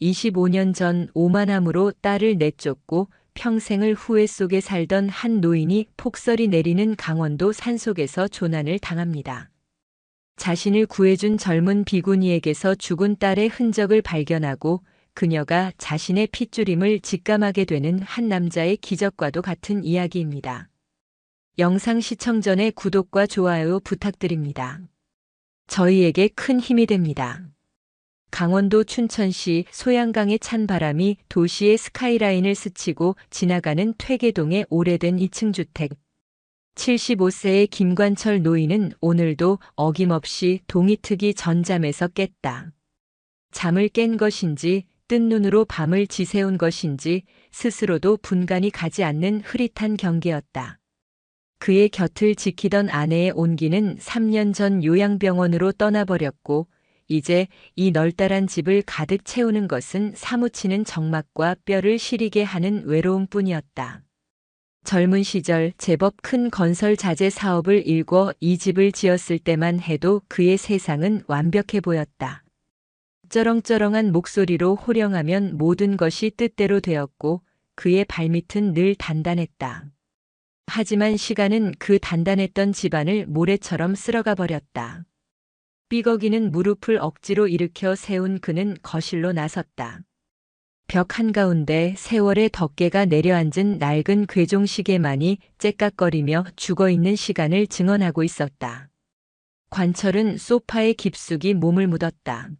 25년 전 오만함으로 딸을 내쫓고 평생을 후회 속에 살던 한 노인이 폭설이 내리는 강원도 산속에서 조난을 당합니다. 자신을 구해준 젊은 비구니에게서 죽은 딸의 흔적을 발견하고 그녀가 자신의 핏줄임을 직감하게 되는 한 남자의 기적과도 같은 이야기입니다. 영상 시청 전에 구독과 좋아요 부탁드립니다. 저희에게 큰 힘이 됩니다. 강원도 춘천시 소양강의 찬 바람이 도시의 스카이라인을 스치고 지나가는 퇴계동의 오래된 2층 주택. 75세의 김관철 노인은 오늘도 어김없이 동이 트기 전 잠에서 깼다. 잠을 깬 것인지 뜬 눈으로 밤을 지새운 것인지 스스로도 분간이 가지 않는 흐릿한 경계였다. 그의 곁을 지키던 아내의 온기는 3년 전 요양병원으로 떠나버렸고 이제 이 널따란 집을 가득 채우는 것은 사무치는 적막과 뼈를 시리게 하는 외로움뿐이었다. 젊은 시절 제법 큰 건설 자재 사업을 일궈 이 집을 지었을 때만 해도 그의 세상은 완벽해 보였다. 쩌렁쩌렁한 목소리로 호령하면 모든 것이 뜻대로 되었고 그의 발밑은 늘 단단했다. 하지만 시간은 그 단단했던 집안을 모래처럼 쓸어가 버렸다. 삐걱이는 무릎을 억지로 일으켜 세운 그는 거실로 나섰다. 벽 한가운데 세월의 덮개가 내려앉은 낡은 괴종시계만이 째깍거리며 죽어있는 시간을 증언하고 있었다. 관철은 소파에 깊숙이 몸을 묻었다.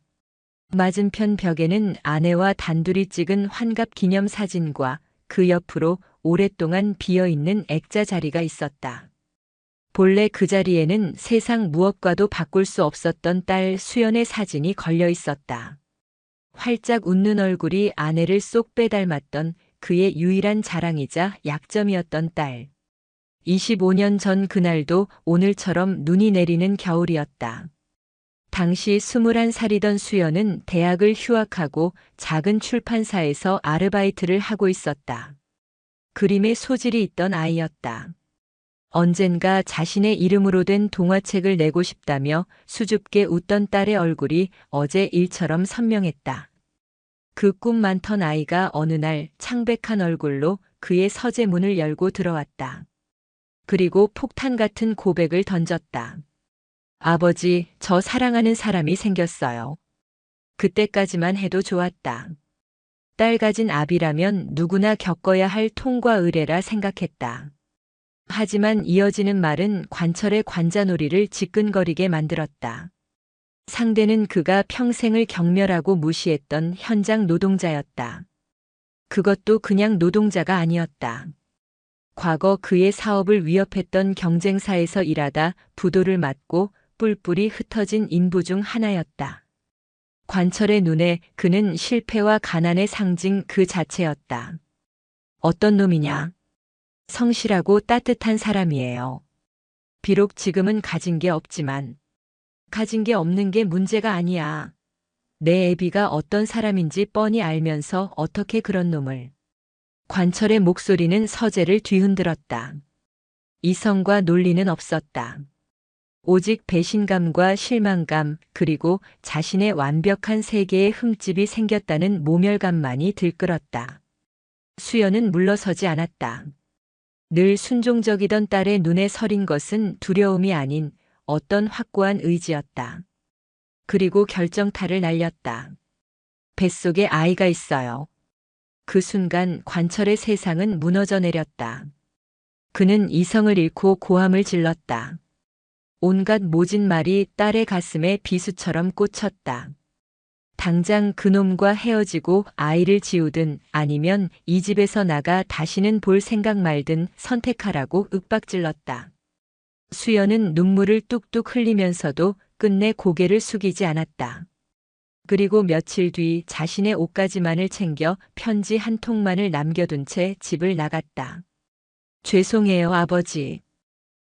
맞은편 벽에는 아내와 단둘이 찍은 환갑 기념 사진과 그 옆으로 오랫동안 비어있는 액자 자리가 있었다. 본래 그 자리에는 세상 무엇과도 바꿀 수 없었던 딸 수연의 사진이 걸려 있었다. 활짝 웃는 얼굴이 아내를 쏙 빼닮았던 그의 유일한 자랑이자 약점이었던 딸. 25년 전 그날도 오늘처럼 눈이 내리는 겨울이었다. 당시 21살이던 수연은 대학을 휴학하고 작은 출판사에서 아르바이트를 하고 있었다. 그림에 소질이 있던 아이였다. 언젠가 자신의 이름으로 된 동화책을 내고 싶다며 수줍게 웃던 딸의 얼굴이 어제 일처럼 선명했다. 그 꿈 많던 아이가 어느 날 창백한 얼굴로 그의 서재 문을 열고 들어왔다. 그리고 폭탄 같은 고백을 던졌다. 아버지, 저 사랑하는 사람이 생겼어요. 그때까지만 해도 좋았다. 딸 가진 아비라면 누구나 겪어야 할 통과 의례라 생각했다. 하지만 이어지는 말은 관철의 관자놀이를 지끈거리게 만들었다. 상대는 그가 평생을 경멸하고 무시했던 현장 노동자였다. 그것도 그냥 노동자가 아니었다. 과거 그의 사업을 위협했던 경쟁사에서 일하다 부도를 맞고 뿔뿔이 흩어진 인부 중 하나였다. 관철의 눈에 그는 실패와 가난의 상징 그 자체였다. 어떤 놈이냐? 성실하고 따뜻한 사람이에요. 비록 지금은 가진 게 없지만 가진 게 없는 게 문제가 아니야. 내 애비가 어떤 사람인지 뻔히 알면서 어떻게 그런 놈을. 관철의 목소리는 서재를 뒤흔들었다. 이성과 논리는 없었다. 오직 배신감과 실망감 그리고 자신의 완벽한 세계에 흠집이 생겼다는 모멸감만이 들끓었다. 수연은 물러서지 않았다. 늘 순종적이던 딸의 눈에 서린 것은 두려움이 아닌 어떤 확고한 의지였다. 그리고 결정타를 날렸다. 뱃속에 아이가 있어요. 그 순간 관철의 세상은 무너져 내렸다. 그는 이성을 잃고 고함을 질렀다. 온갖 모진 말이 딸의 가슴에 비수처럼 꽂혔다. 당장 그놈과 헤어지고 아이를 지우든 아니면 이 집에서 나가 다시는 볼 생각 말든 선택하라고 윽박질렀다. 수연은 눈물을 뚝뚝 흘리면서도 끝내 고개를 숙이지 않았다. 그리고 며칠 뒤 자신의 옷가지만을 챙겨 편지 한 통만을 남겨둔 채 집을 나갔다. 죄송해요, 아버지.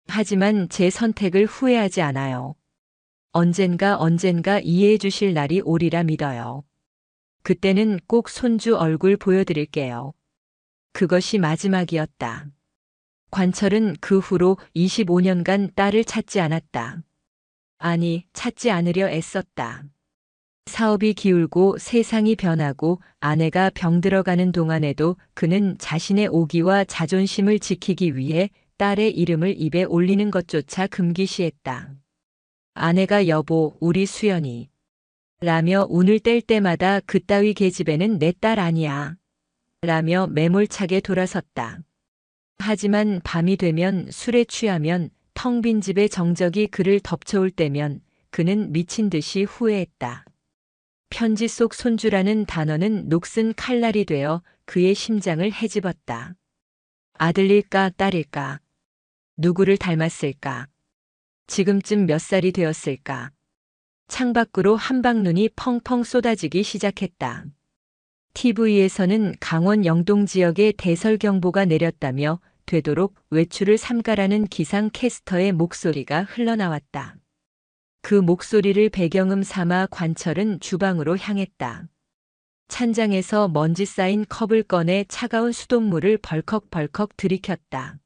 하지만 제 선택을 후회하지 않아요. 언젠가 이해해 주실 날이 오리라 믿어요. 그때는 꼭 손주 얼굴 보여드릴게요. 그것이 마지막이었다. 관철은 그 후로 25년간 딸을 찾지 않았다. 아니, 찾지 않으려 애썼다. 사업이 기울고 세상이 변하고 아내가 병들어가는 동안에도 그는 자신의 오기와 자존심을 지키기 위해 딸의 이름을 입에 올리는 것조차 금기시했다. 아내가 여보, 우리 수연이 라며 운을 뗄 때마다 그따위 계집애는 내 딸 아니야 라며 매몰차게 돌아섰다. 하지만 밤이 되면 술에 취하면 텅 빈 집의 정적이 그를 덮쳐올 때면 그는 미친 듯이 후회했다. 편지 속 손주라는 단어는 녹슨 칼날이 되어 그의 심장을 헤집었다. 아들일까 딸일까? 누구를 닮았을까? 지금쯤 몇 살이 되었을까? 창밖으로 한방눈이 펑펑 쏟아지기 시작했다. TV에서는 강원 영동 지역에 대설경보가 내렸다며 되도록 외출을 삼가라는 기상캐스터의 목소리가 흘러나왔다. 그 목소리를 배경음 삼아 관철은 주방으로 향했다. 찬장에서 먼지 쌓인 컵을 꺼내 차가운 수돗물을 벌컥벌컥 들이켰다.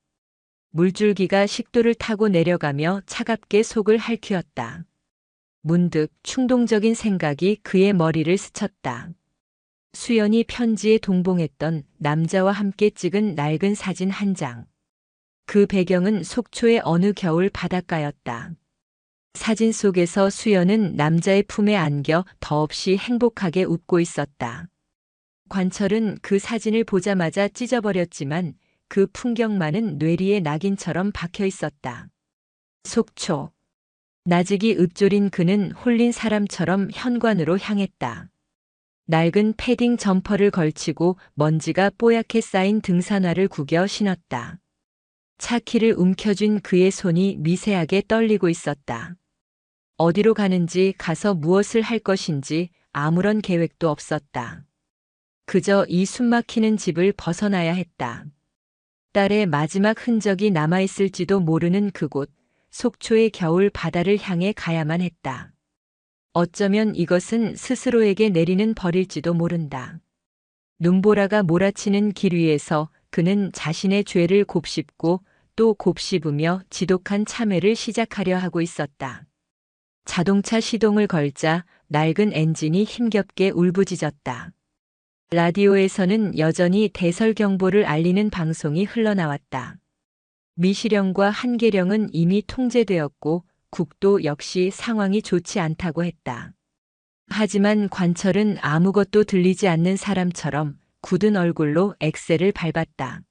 물줄기가 식도를 타고 내려가며 차갑게 속을 핥히었다. 문득 충동적인 생각이 그의 머리를 스쳤다. 수연이 편지에 동봉했던 남자와 함께 찍은 낡은 사진 한 장. 그 배경은 속초의 어느 겨울 바닷가였다. 사진 속에서 수연은 남자의 품에 안겨 더없이 행복하게 웃고 있었다. 관철은 그 사진을 보자마자 찢어버렸지만 그 풍경만은 뇌리에 낙인처럼 박혀 있었다. 속초. 나직이 읊조린 그는 홀린 사람처럼 현관으로 향했다. 낡은 패딩 점퍼를 걸치고 먼지가 뽀얗게 쌓인 등산화를 구겨 신었다. 차 키를 움켜쥔 그의 손이 미세하게 떨리고 있었다. 어디로 가는지 가서 무엇을 할 것인지 아무런 계획도 없었다. 그저 이 숨막히는 집을 벗어나야 했다. 딸의 마지막 흔적이 남아있을지도 모르는 그곳, 속초의 겨울 바다를 향해 가야만 했다. 어쩌면 이것은 스스로에게 내리는 벌일지도 모른다. 눈보라가 몰아치는 길 위에서 그는 자신의 죄를 곱씹고 또 곱씹으며 지독한 참회를 시작하려 하고 있었다. 자동차 시동을 걸자 낡은 엔진이 힘겹게 울부짖었다. 라디오에서는 여전히 대설경보를 알리는 방송이 흘러나왔다. 미시령과 한계령은 이미 통제되었고 국도 역시 상황이 좋지 않다고 했다. 하지만 관철은 아무것도 들리지 않는 사람처럼 굳은 얼굴로 엑셀을 밟았다.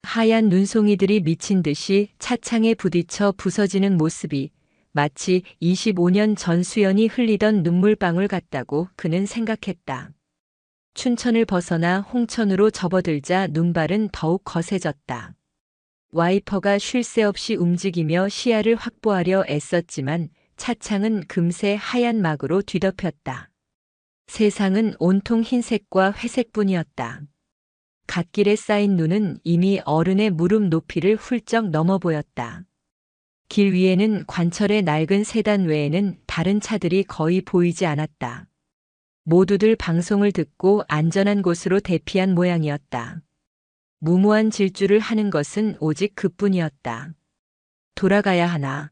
하얀 눈송이들이 미친 듯이 차창에 부딪혀 부서지는 모습이 마치 25년 전 수연이 흘리던 눈물방울 같다고 그는 생각했다. 춘천을 벗어나 홍천으로 접어들자 눈발은 더욱 거세졌다. 와이퍼가 쉴 새 없이 움직이며 시야를 확보하려 애썼지만 차창은 금세 하얀 막으로 뒤덮였다. 세상은 온통 흰색과 회색뿐이었다. 갓길에 쌓인 눈은 이미 어른의 무릎 높이를 훌쩍 넘어 보였다. 길 위에는 관철의 낡은 세단 외에는 다른 차들이 거의 보이지 않았다. 모두들 방송을 듣고 안전한 곳으로 대피한 모양이었다. 무모한 질주를 하는 것은 오직 그뿐이었다. 돌아가야 하나.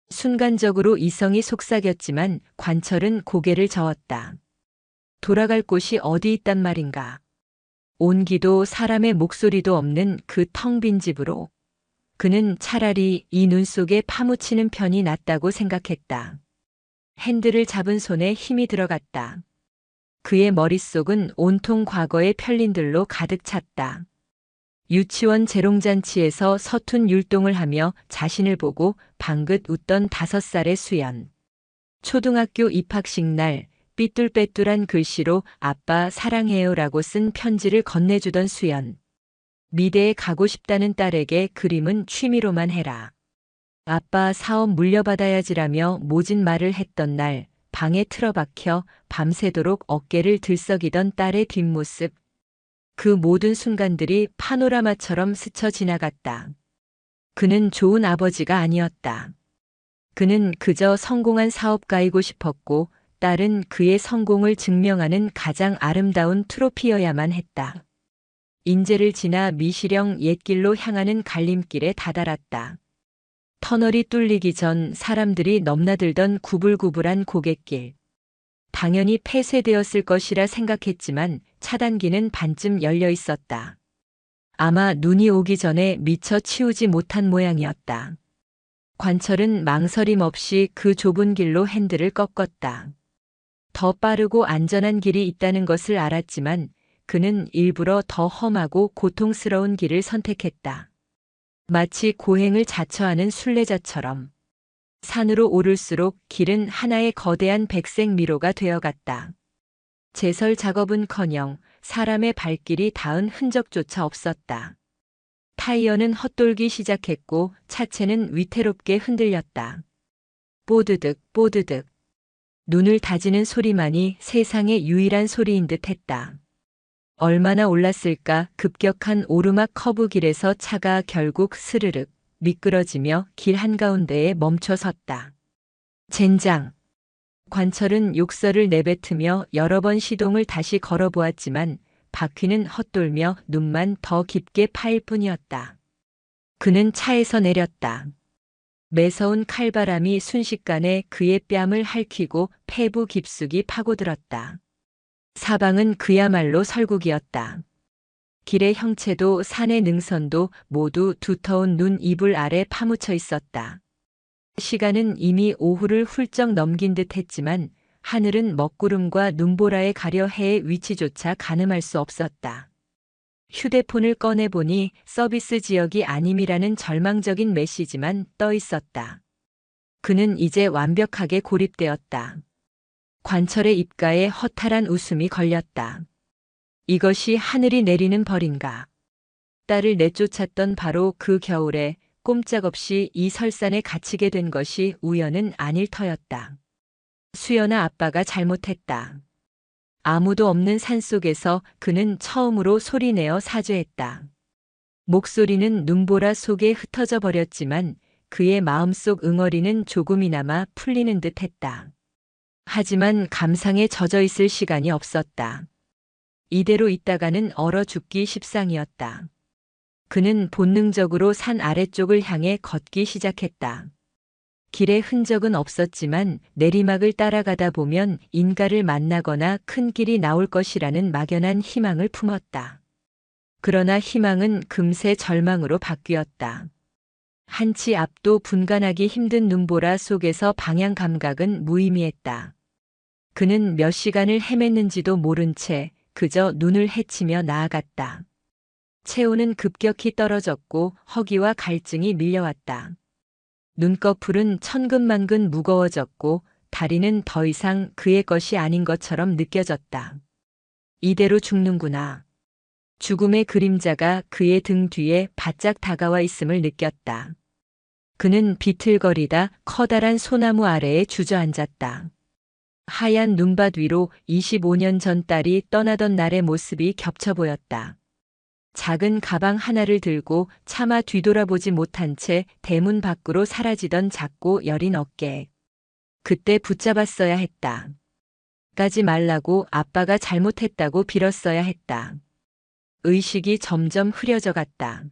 순간적으로 이성이 속삭였지만 관철은 고개를 저었다. 돌아갈 곳이 어디 있단 말인가. 온기도 사람의 목소리도 없는 그 텅 빈 집으로. 그는 차라리 이 눈 속에 파묻히는 편이 낫다고 생각했다. 핸들을 잡은 손에 힘이 들어갔다. 그의 머릿속은 온통 과거의 편린들로 가득 찼다. 유치원 재롱잔치에서 서툰 율동을 하며 자신을 보고 방긋 웃던 5살의 수연. 초등학교 입학식 날 삐뚤빼뚤한 글씨로 아빠 사랑해요라고 쓴 편지를 건네주던 수연. 미대에 가고 싶다는 딸에게 그림은 취미로만 해라. 아빠 사업 물려받아야지라며 모진 말을 했던 날 방에 틀어박혀 밤새도록 어깨를 들썩이던 딸의 뒷모습. 그 모든 순간들이 파노라마처럼 스쳐 지나갔다. 그는 좋은 아버지가 아니었다. 그는 그저 성공한 사업가이고 싶었고 딸은 그의 성공을 증명하는 가장 아름다운 트로피여야만 했다. 인제를 지나 미시령 옛길로 향하는 갈림길에 다다랐다. 터널이 뚫리기 전 사람들이 넘나들던 구불구불한 고갯길. 당연히 폐쇄되었을 것이라 생각했지만 차단기는 반쯤 열려 있었다. 아마 눈이 오기 전에 미처 치우지 못한 모양이었다. 관철은 망설임 없이 그 좁은 길로 핸들을 꺾었다. 더 빠르고 안전한 길이 있다는 것을 알았지만 그는 일부러 더 험하고 고통스러운 길을 선택했다. 마치 고행을 자처하는 순례자처럼. 산으로 오를수록 길은 하나의 거대한 백색 미로가 되어갔다. 제설 작업은커녕 사람의 발길이 닿은 흔적조차 없었다. 타이어는 헛돌기 시작했고 차체는 위태롭게 흔들렸다. 뽀드득 뽀드득. 눈을 다지는 소리만이 세상의 유일한 소리인 듯 했다. 얼마나 올랐을까. 급격한 오르막 커브 길에서 차가 결국 스르륵 미끄러지며 길 한가운데에 멈춰 섰다. 젠장. 관철은 욕설을 내뱉으며 여러 번 시동을 다시 걸어보았지만 바퀴는 헛돌며 눈만 더 깊게 파일 뿐이었다. 그는 차에서 내렸다. 매서운 칼바람이 순식간에 그의 뺨을 핥히고 폐부 깊숙이 파고들었다. 사방은 그야말로 설국이었다. 길의 형체도 산의 능선도 모두 두터운 눈 이불 아래 파묻혀 있었다. 시간은 이미 오후를 훌쩍 넘긴 듯 했지만 하늘은 먹구름과 눈보라에 가려 해의 위치조차 가늠할 수 없었다. 휴대폰을 꺼내보니 서비스 지역이 아님이라는 절망적인 메시지만 떠 있었다. 그는 이제 완벽하게 고립되었다. 관철의 입가에 허탈한 웃음이 걸렸다. 이것이 하늘이 내리는 벌인가. 딸을 내쫓았던 바로 그 겨울에 꼼짝없이 이 설산에 갇히게 된 것이 우연은 아닐 터였다. 수연아 아빠가 잘못했다. 아무도 없는 산속에서 그는 처음으로 소리내어 사죄했다. 목소리는 눈보라 속에 흩어져 버렸지만 그의 마음속 응어리는 조금이나마 풀리는 듯 했다. 하지만 감상에 젖어 있을 시간이 없었다. 이대로 있다가는 얼어 죽기 십상이었다. 그는 본능적으로 산 아래쪽을 향해 걷기 시작했다. 길에 흔적은 없었지만 내리막을 따라가다 보면 인가를 만나거나 큰 길이 나올 것이라는 막연한 희망을 품었다. 그러나 희망은 금세 절망으로 바뀌었다. 한치 앞도 분간하기 힘든 눈보라 속에서 방향 감각은 무의미했다. 그는 몇 시간을 헤맸는지도 모른 채 그저 눈을 헤치며 나아갔다. 체온은 급격히 떨어졌고 허기와 갈증이 밀려왔다. 눈꺼풀은 천근만근 무거워졌고 다리는 더 이상 그의 것이 아닌 것처럼 느껴졌다. 이대로 죽는구나. 죽음의 그림자가 그의 등 뒤에 바짝 다가와 있음을 느꼈다. 그는 비틀거리다 커다란 소나무 아래에 주저앉았다. 하얀 눈밭 위로 25년 전 딸이 떠나던 날의 모습이 겹쳐 보였다. 작은 가방 하나를 들고 차마 뒤돌아보지 못한 채 대문 밖으로 사라지던 작고 여린 어깨. 그때 붙잡았어야 했다. 가지 말라고 아빠가 잘못했다고 빌었어야 했다. 의식이 점점 흐려져 갔다.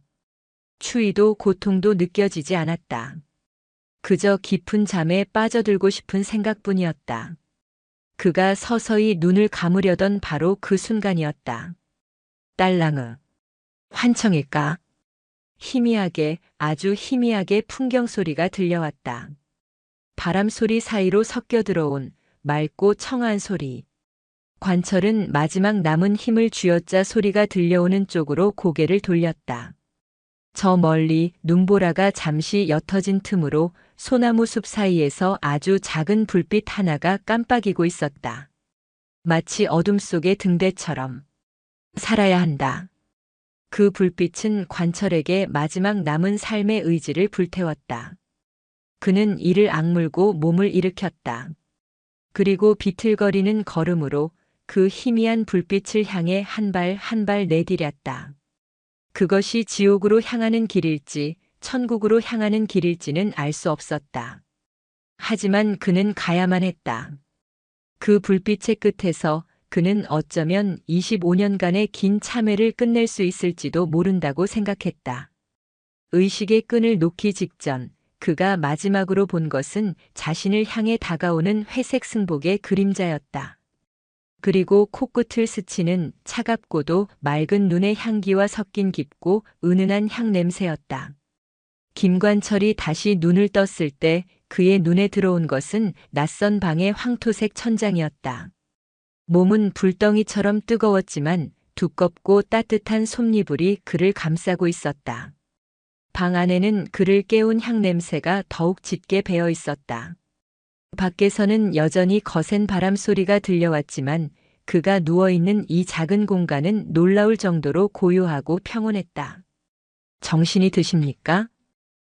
추위도 고통도 느껴지지 않았다. 그저 깊은 잠에 빠져들고 싶은 생각뿐이었다. 그가 서서히 눈을 감으려던 바로 그 순간이었다. 딸랑의 환청일까? 희미하게, 아주 희미하게 풍경 소리가 들려왔다. 바람 소리 사이로 섞여 들어온 맑고 청아한 소리. 관철은 마지막 남은 힘을 쥐어짜 소리가 들려오는 쪽으로 고개를 돌렸다. 저 멀리 눈보라가 잠시 옅어진 틈으로 소나무 숲 사이에서 아주 작은 불빛 하나가 깜빡이고 있었다. 마치 어둠 속의 등대처럼. 살아야 한다. 그 불빛은 관철에게 마지막 남은 삶의 의지를 불태웠다. 그는 이를 악물고 몸을 일으켰다. 그리고 비틀거리는 걸음으로 그 희미한 불빛을 향해 한 발 한 발 내디뎠다. 그것이 지옥으로 향하는 길일지 천국으로 향하는 길일지는 알 수 없었다. 하지만 그는 가야만 했다. 그 불빛의 끝에서 그는 어쩌면 25년간의 긴 참회를 끝낼 수 있을지도 모른다고 생각했다. 의식의 끈을 놓기 직전 그가 마지막으로 본 것은 자신을 향해 다가오는 회색 승복의 그림자였다. 그리고 코끝을 스치는 차갑고도 맑은 눈의 향기와 섞인 깊고 은은한 향냄새였다. 김관철이 다시 눈을 떴을 때 그의 눈에 들어온 것은 낯선 방의 황토색 천장이었다. 몸은 불덩이처럼 뜨거웠지만 두껍고 따뜻한 솜니불이 그를 감싸고 있었다. 방 안에는 그를 깨운 향냄새가 더욱 짙게 배어 있었다. 밖에서는 여전히 거센 바람 소리가 들려왔지만 그가 누워있는 이 작은 공간은 놀라울 정도로 고요하고 평온했다. 정신이 드십니까?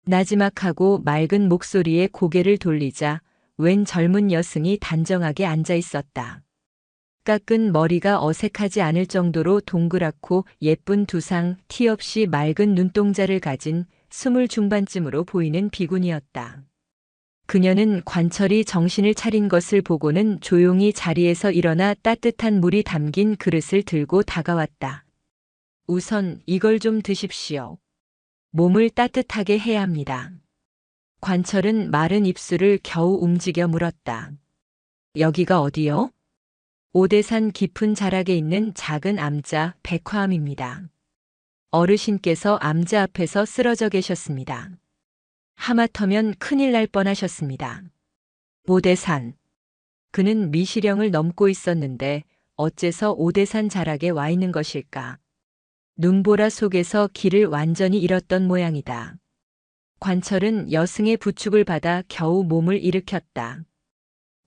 나지막하고 맑은 목소리에 고개를 돌리자 웬 젊은 여승이 단정하게 앉아 있었다. 깎은 머리가 어색하지 않을 정도로 동그랗고 예쁜 두상, 티 없이 맑은 눈동자를 가진 20 중반쯤으로 보이는 비군이었다. 그녀는 관철이 정신을 차린 것을 보고는 조용히 자리에서 일어나 따뜻한 물이 담긴 그릇을 들고 다가왔다. 우선 이걸 좀 드십시오. 몸을 따뜻하게 해야 합니다. 관철은 마른 입술을 겨우 움직여 물었다. 여기가 어디요? 오대산 깊은 자락에 있는 작은 암자 백화암입니다. 어르신께서 암자 앞에서 쓰러져 계셨습니다. 하마터면 큰일 날 뻔하셨습니다. 오대산. 그는 미시령을 넘고 있었는데 어째서 오대산 자락에 와 있는 것일까? 눈보라 속에서 길을 완전히 잃었던 모양이다. 관철은 여승의 부축을 받아 겨우 몸을 일으켰다.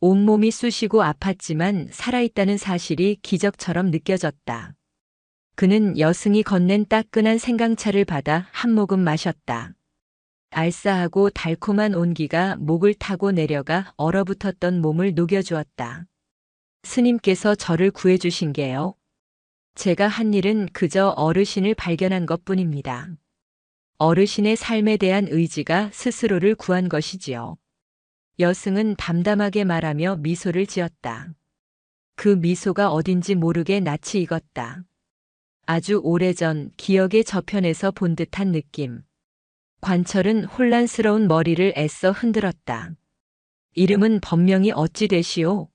온몸이 쑤시고 아팠지만 살아있다는 사실이 기적처럼 느껴졌다. 그는 여승이 건넨 따끈한 생강차를 받아 한 모금 마셨다. 알싸하고 달콤한 온기가 목을 타고 내려가 얼어붙었던 몸을 녹여주었다. 스님께서 저를 구해주신 게요. 제가 한 일은 그저 어르신을 발견한 것뿐입니다. 어르신의 삶에 대한 의지가 스스로를 구한 것이지요. 여승은 담담하게 말하며 미소를 지었다. 그 미소가 어딘지 모르게 낯이 익었다. 아주 오래전 기억의 저편에서 본 듯한 느낌. 관철은 혼란스러운 머리를 애써 흔들었다. 이름은 법명이 어찌 되시오?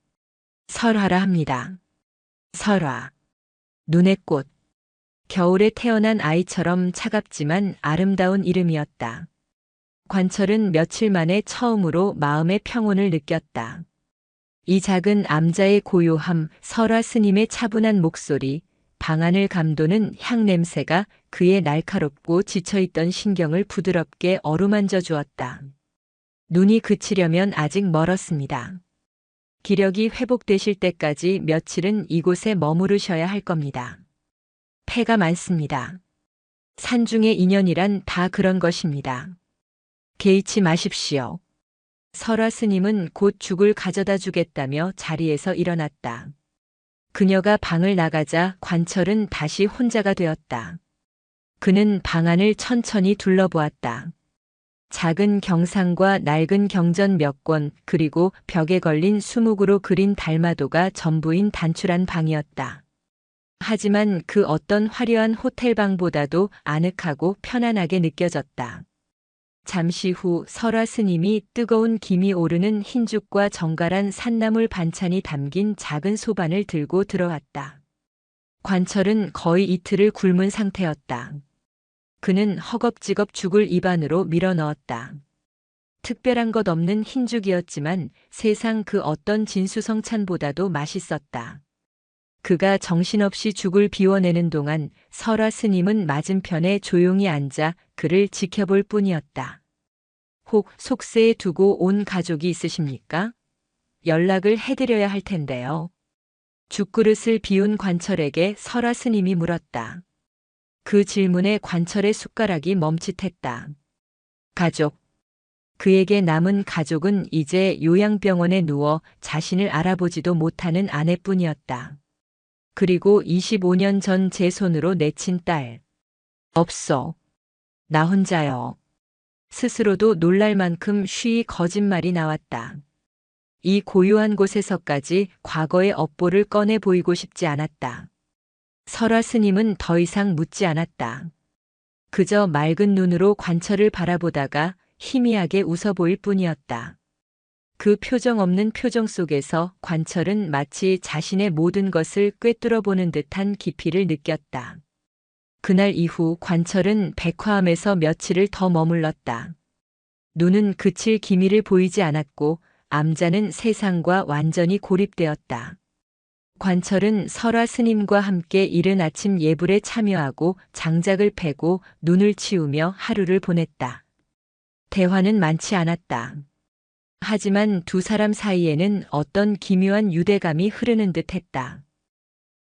설화라 합니다. 설화. 눈의 꽃. 겨울에 태어난 아이처럼 차갑지만 아름다운 이름이었다. 관철은 며칠 만에 처음으로 마음의 평온을 느꼈다. 이 작은 암자의 고요함, 설화 스님의 차분한 목소리, 방안을 감도는 향냄새가 그의 날카롭고 지쳐있던 신경을 부드럽게 어루만져 주었다. 눈이 그치려면 아직 멀었습니다. 기력이 회복되실 때까지 며칠은 이곳에 머무르셔야 할 겁니다. 폐가 많습니다. 산중의 인연이란 다 그런 것입니다. 개의치 마십시오. 설화 스님은 곧 죽을 가져다 주겠다며 자리에서 일어났다. 그녀가 방을 나가자 관철은 다시 혼자가 되었다. 그는 방 안을 천천히 둘러보았다. 작은 경상과 낡은 경전 몇 권, 그리고 벽에 걸린 수묵으로 그린 달마도가 전부인 단출한 방이었다. 하지만 그 어떤 화려한 호텔방보다도 아늑하고 편안하게 느껴졌다. 잠시 후 설화 스님이 뜨거운 김이 오르는 흰죽과 정갈한 산나물 반찬이 담긴 작은 소반을 들고 들어왔다. 관철은 거의 이틀을 굶은 상태였다. 그는 허겁지겁 죽을 입안으로 밀어 넣었다. 특별한 것 없는 흰죽이었지만 세상 그 어떤 진수성찬보다도 맛있었다. 그가 정신없이 죽을 비워내는 동안 설화 스님은 맞은편에 조용히 앉아 그를 지켜볼 뿐이었다. 혹 속세에 두고 온 가족이 있으십니까? 연락을 해드려야 할 텐데요. 죽그릇을 비운 관철에게 설화 스님이 물었다. 그 질문에 관철의 숟가락이 멈칫했다. 가족. 그에게 남은 가족은 이제 요양병원에 누워 자신을 알아보지도 못하는 아내뿐이었다. 그리고 25년 전 제 손으로 내친 딸. 없어. 나 혼자요. 스스로도 놀랄 만큼 쉬이 거짓말이 나왔다. 이 고요한 곳에서까지 과거의 업보를 꺼내 보이고 싶지 않았다. 설화 스님은 더 이상 묻지 않았다. 그저 맑은 눈으로 관철을 바라보다가 희미하게 웃어 보일 뿐이었다. 그 표정 없는 표정 속에서 관철은 마치 자신의 모든 것을 꿰뚫어 보는 듯한 깊이를 느꼈다. 그날 이후 관철은 백화함에서 며칠을 더 머물렀다. 눈은 그칠 기미를 보이지 않았고 암자는 세상과 완전히 고립되었다. 관철은 설화 스님과 함께 이른 아침 예불에 참여하고 장작을 패고 눈을 치우며 하루를 보냈다. 대화는 많지 않았다. 하지만 두 사람 사이에는 어떤 기묘한 유대감이 흐르는 듯 했다.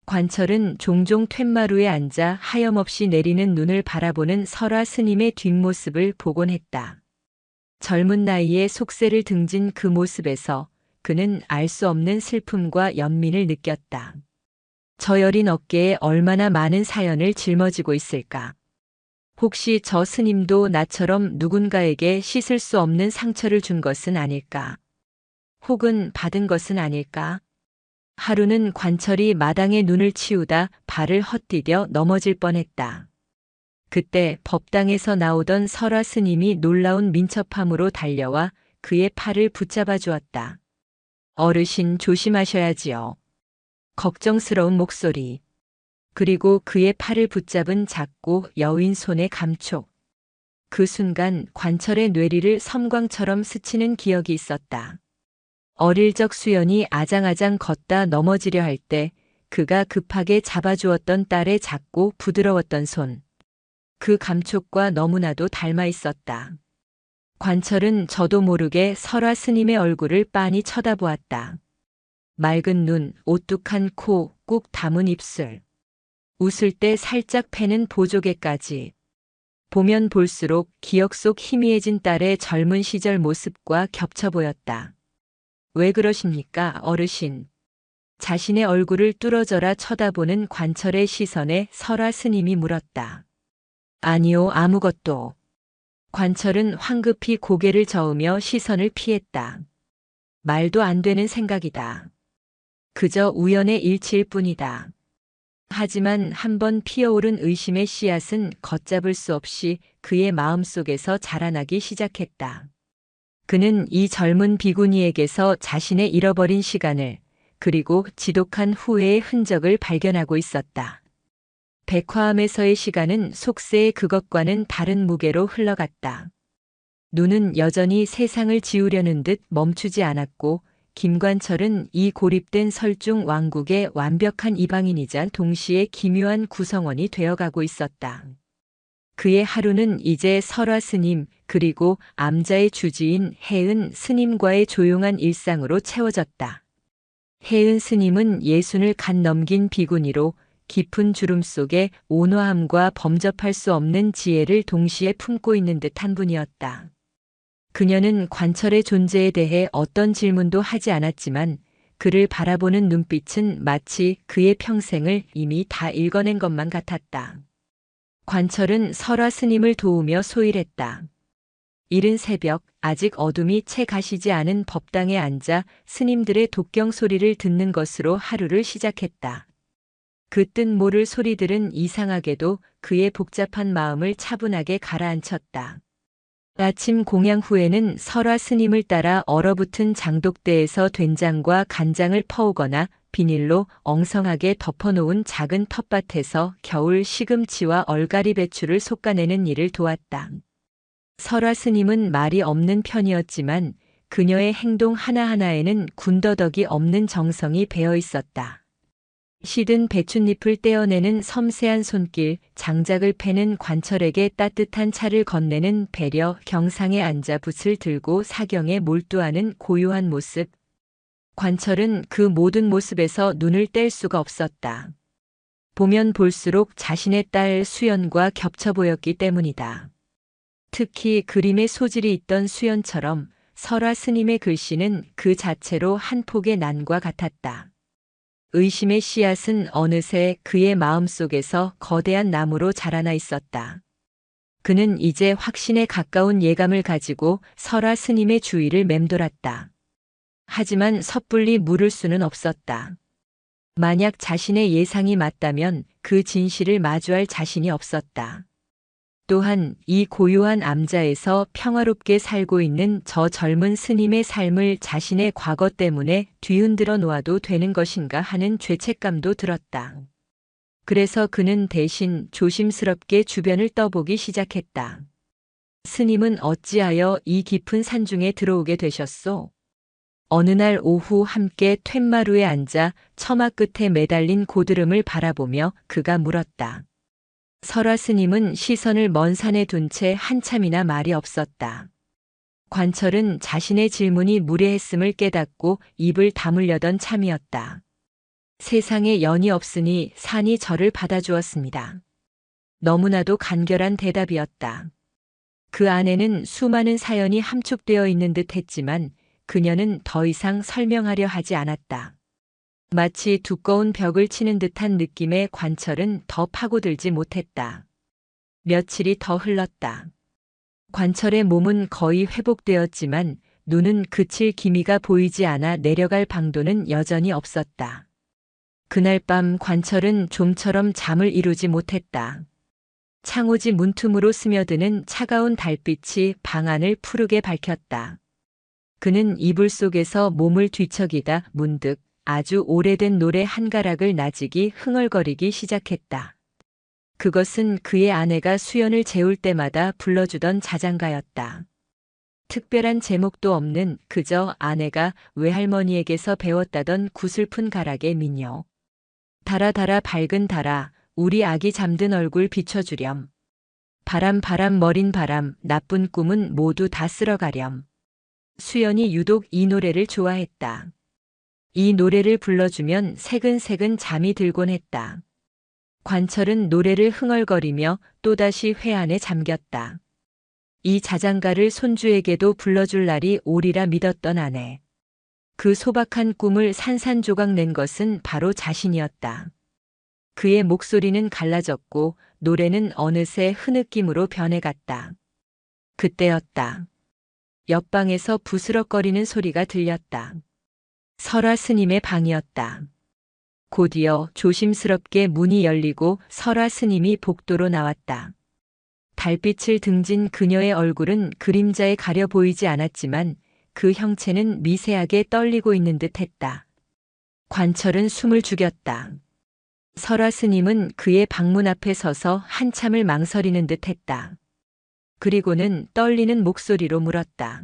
관철은 종종 툇마루에 앉아 하염없이 내리는 눈을 바라보는 설화 스님의 뒷모습을 보곤 했다. 젊은 나이에 속세를 등진 그 모습에서 그는 알 수 없는 슬픔과 연민을 느꼈다. 저 여린 어깨에 얼마나 많은 사연을 짊어지고 있을까? 혹시 저 스님도 나처럼 누군가에게 씻을 수 없는 상처를 준 것은 아닐까? 혹은 받은 것은 아닐까? 하루는 관철이 마당에 눈을 치우다 발을 헛디뎌 넘어질 뻔했다. 그때 법당에서 나오던 설화 스님이 놀라운 민첩함으로 달려와 그의 팔을 붙잡아 주었다. 어르신 조심하셔야지요. 걱정스러운 목소리. 그리고 그의 팔을 붙잡은 작고 여윈 손의 감촉. 그 순간 관철의 뇌리를 섬광처럼 스치는 기억이 있었다. 어릴 적 수연이 아장아장 걷다 넘어지려 할 때 그가 급하게 잡아주었던 딸의 작고 부드러웠던 손. 그 감촉과 너무나도 닮아 있었다. 관철은 저도 모르게 설화 스님의 얼굴을 빤히 쳐다보았다. 맑은 눈, 오뚝한 코, 꾹 담은 입술. 웃을 때 살짝 패는 보조개까지. 보면 볼수록 기억 속 희미해진 딸의 젊은 시절 모습과 겹쳐 보였다. 왜 그러십니까, 어르신? 자신의 얼굴을 뚫어져라 쳐다보는 관철의 시선에 설화 스님이 물었다. 아니요, 아무것도. 관철은 황급히 고개를 저으며 시선을 피했다. 말도 안 되는 생각이다. 그저 우연의 일치일 뿐이다. 하지만 한번 피어오른 의심의 씨앗은 걷잡을 수 없이 그의 마음속에서 자라나기 시작했다. 그는 이 젊은 비구니에게서 자신의 잃어버린 시간을, 그리고 지독한 후회의 흔적을 발견하고 있었다. 백화함에서의 시간은 속세의 그것과는 다른 무게로 흘러갔다. 눈은 여전히 세상을 지우려는 듯 멈추지 않았고 김관철은 이 고립된 설중 왕국의 완벽한 이방인이자 동시에 기묘한 구성원이 되어가고 있었다. 그의 하루는 이제 설화 스님 그리고 암자의 주지인 해은 스님과의 조용한 일상으로 채워졌다. 해은 스님은 예순을 갓 넘긴 비구니로 깊은 주름 속에 온화함과 범접할 수 없는 지혜를 동시에 품고 있는 듯한 분이었다. 그녀는 관철의 존재에 대해 어떤 질문도 하지 않았지만 그를 바라보는 눈빛은 마치 그의 평생을 이미 다 읽어낸 것만 같았다. 관철은 설화 스님을 도우며 소일했다. 이른 새벽 아직 어둠이 채 가시지 않은 법당에 앉아 스님들의 독경 소리를 듣는 것으로 하루를 시작했다. 그 뜻 모를 소리들은 이상하게도 그의 복잡한 마음을 차분하게 가라앉혔다. 아침 공양 후에는 설화 스님을 따라 얼어붙은 장독대에서 된장과 간장을 퍼오거나 비닐로 엉성하게 덮어놓은 작은 텃밭에서 겨울 시금치와 얼갈이 배추를 솎아내는 일을 도왔다. 설화 스님은 말이 없는 편이었지만 그녀의 행동 하나하나에는 군더더기 없는 정성이 배어 있었다. 시든 배춧잎을 떼어내는 섬세한 손길, 장작을 패는 관철에게 따뜻한 차를 건네는 배려, 경상에 앉아 붓을 들고 사경에 몰두하는 고요한 모습. 관철은 그 모든 모습에서 눈을 뗄 수가 없었다. 보면 볼수록 자신의 딸 수연과 겹쳐 보였기 때문이다. 특히 그림의 소질이 있던 수연처럼 설화 스님의 글씨는 그 자체로 한 폭의 난과 같았다. 의심의 씨앗은 어느새 그의 마음속에서 거대한 나무로 자라나 있었다. 그는 이제 확신에 가까운 예감을 가지고 설화 스님의 주위를 맴돌았다. 하지만 섣불리 물을 수는 없었다. 만약 자신의 예상이 맞다면 그 진실을 마주할 자신이 없었다. 또한 이 고요한 암자에서 평화롭게 살고 있는 저 젊은 스님의 삶을 자신의 과거 때문에 뒤흔들어 놓아도 되는 것인가 하는 죄책감도 들었다. 그래서 그는 대신 조심스럽게 주변을 떠보기 시작했다. 스님은 어찌하여 이 깊은 산중에 들어오게 되셨소? 어느 날 오후 함께 툇마루에 앉아 처마 끝에 매달린 고드름을 바라보며 그가 물었다. 설화 스님은 시선을 먼 산에 둔 채 한참이나 말이 없었다. 관철은 자신의 질문이 무례했음을 깨닫고 입을 다물려던 참이었다. 세상에 연이 없으니 산이 저를 받아주었습니다. 너무나도 간결한 대답이었다. 그 안에는 수많은 사연이 함축되어 있는 듯 했지만 그녀는 더 이상 설명하려 하지 않았다. 마치 두꺼운 벽을 치는 듯한 느낌의 관철은 더 파고들지 못했다. 며칠이 더 흘렀다. 관철의 몸은 거의 회복되었지만 눈은 그칠 기미가 보이지 않아 내려갈 방도는 여전히 없었다. 그날 밤 관철은 좀처럼 잠을 이루지 못했다. 창호지 문틈으로 스며드는 차가운 달빛이 방 안을 푸르게 밝혔다. 그는 이불 속에서 몸을 뒤척이다 문득 아주 오래된 노래 한 가락을 나직이 흥얼거리기 시작했다. 그것은 그의 아내가 수연을 재울 때마다 불러주던 자장가였다. 특별한 제목도 없는 그저 아내가 외할머니에게서 배웠다던 구슬픈 가락의 민요. 달아 달아 밝은 달아 우리 아기 잠든 얼굴 비춰주렴. 바람 바람 머린 바람 나쁜 꿈은 모두 다 쓸어가렴. 수연이 유독 이 노래를 좋아했다. 이 노래를 불러주면 새근새근 잠이 들곤 했다. 관철은 노래를 흥얼거리며 또다시 회한에 잠겼다. 이 자장가를 손주에게도 불러줄 날이 오리라 믿었던 아내. 그 소박한 꿈을 산산조각 낸 것은 바로 자신이었다. 그의 목소리는 갈라졌고 노래는 어느새 흐느낌으로 변해갔다. 그때였다. 옆방에서 부스럭거리는 소리가 들렸다. 설화 스님의 방이었다. 곧이어 조심스럽게 문이 열리고 설화 스님이 복도로 나왔다. 달빛을 등진 그녀의 얼굴은 그림자에 가려 보이지 않았지만 그 형체는 미세하게 떨리고 있는 듯 했다. 관철은 숨을 죽였다. 설화 스님은 그의 방문 앞에 서서 한참을 망설이는 듯 했다. 그리고는 떨리는 목소리로 물었다.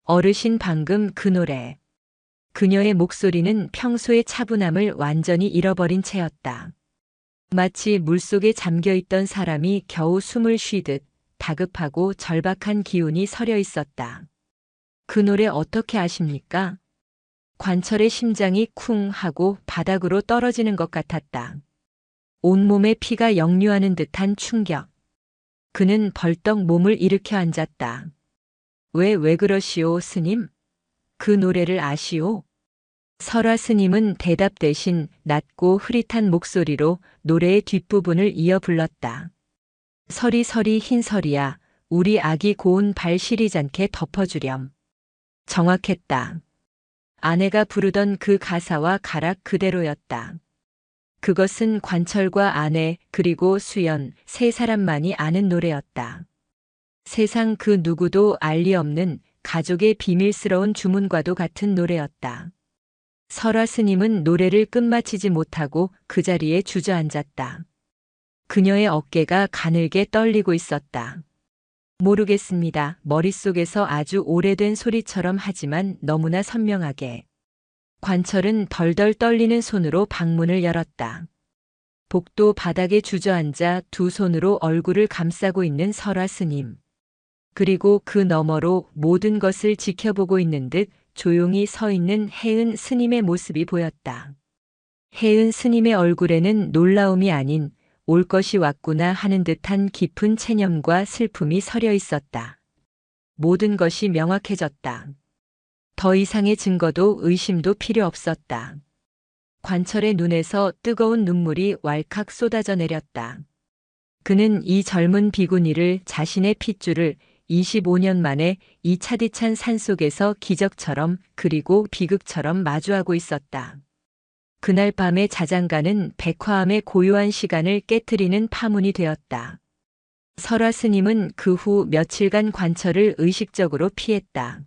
어르신 방금 그 노래. 그녀의 목소리는 평소의 차분함을 완전히 잃어버린 채였다. 마치 물속에 잠겨있던 사람이 겨우 숨을 쉬듯 다급하고 절박한 기운이 서려 있었다. 그 노래 어떻게 아십니까? 관철의 심장이 쿵 하고 바닥으로 떨어지는 것 같았다. 온몸에 피가 역류하는 듯한 충격. 그는 벌떡 몸을 일으켜 앉았다. 왜 그러시오, 스님? 그 노래를 아시오? 설화 스님은 대답 대신 낮고 흐릿한 목소리로 노래의 뒷부분을 이어 불렀다. 서리서리 흰서리야, 우리 아기 고운 발 시리지 않게 덮어주렴. 정확했다. 아내가 부르던 그 가사와 가락 그대로였다. 그것은 관철과 아내 그리고 수연 세 사람만이 아는 노래였다. 세상 그 누구도 알 리 없는 가족의 비밀스러운 주문과도 같은 노래였다. 설화 스님은 노래를 끝마치지 못하고 그 자리에 주저앉았다. 그녀의 어깨가 가늘게 떨리고 있었다. 모르겠습니다. 머릿속에서 아주 오래된 소리처럼 하지만 너무나 선명하게. 관철은 덜덜 떨리는 손으로 방문을 열었다. 복도 바닥에 주저앉아 두 손으로 얼굴을 감싸고 있는 설화 스님. 그리고 그 너머로 모든 것을 지켜보고 있는 듯 조용히 서 있는 혜은 스님의 모습이 보였다. 혜은 스님의 얼굴에는 놀라움이 아닌 올 것이 왔구나 하는 듯한 깊은 체념과 슬픔이 서려 있었다. 모든 것이 명확해졌다. 더 이상의 증거도 의심도 필요 없었다. 관철의 눈에서 뜨거운 눈물이 왈칵 쏟아져 내렸다. 그는 이 젊은 비구니를 자신의 핏줄을 25년 만에 이 차디찬 산속에서 기적처럼 그리고 비극처럼 마주하고 있었다. 그날 밤의 자장가는 백화암의 고요한 시간을 깨트리는 파문이 되었다. 설화 스님은 그 후 며칠간 관철을 의식적으로 피했다.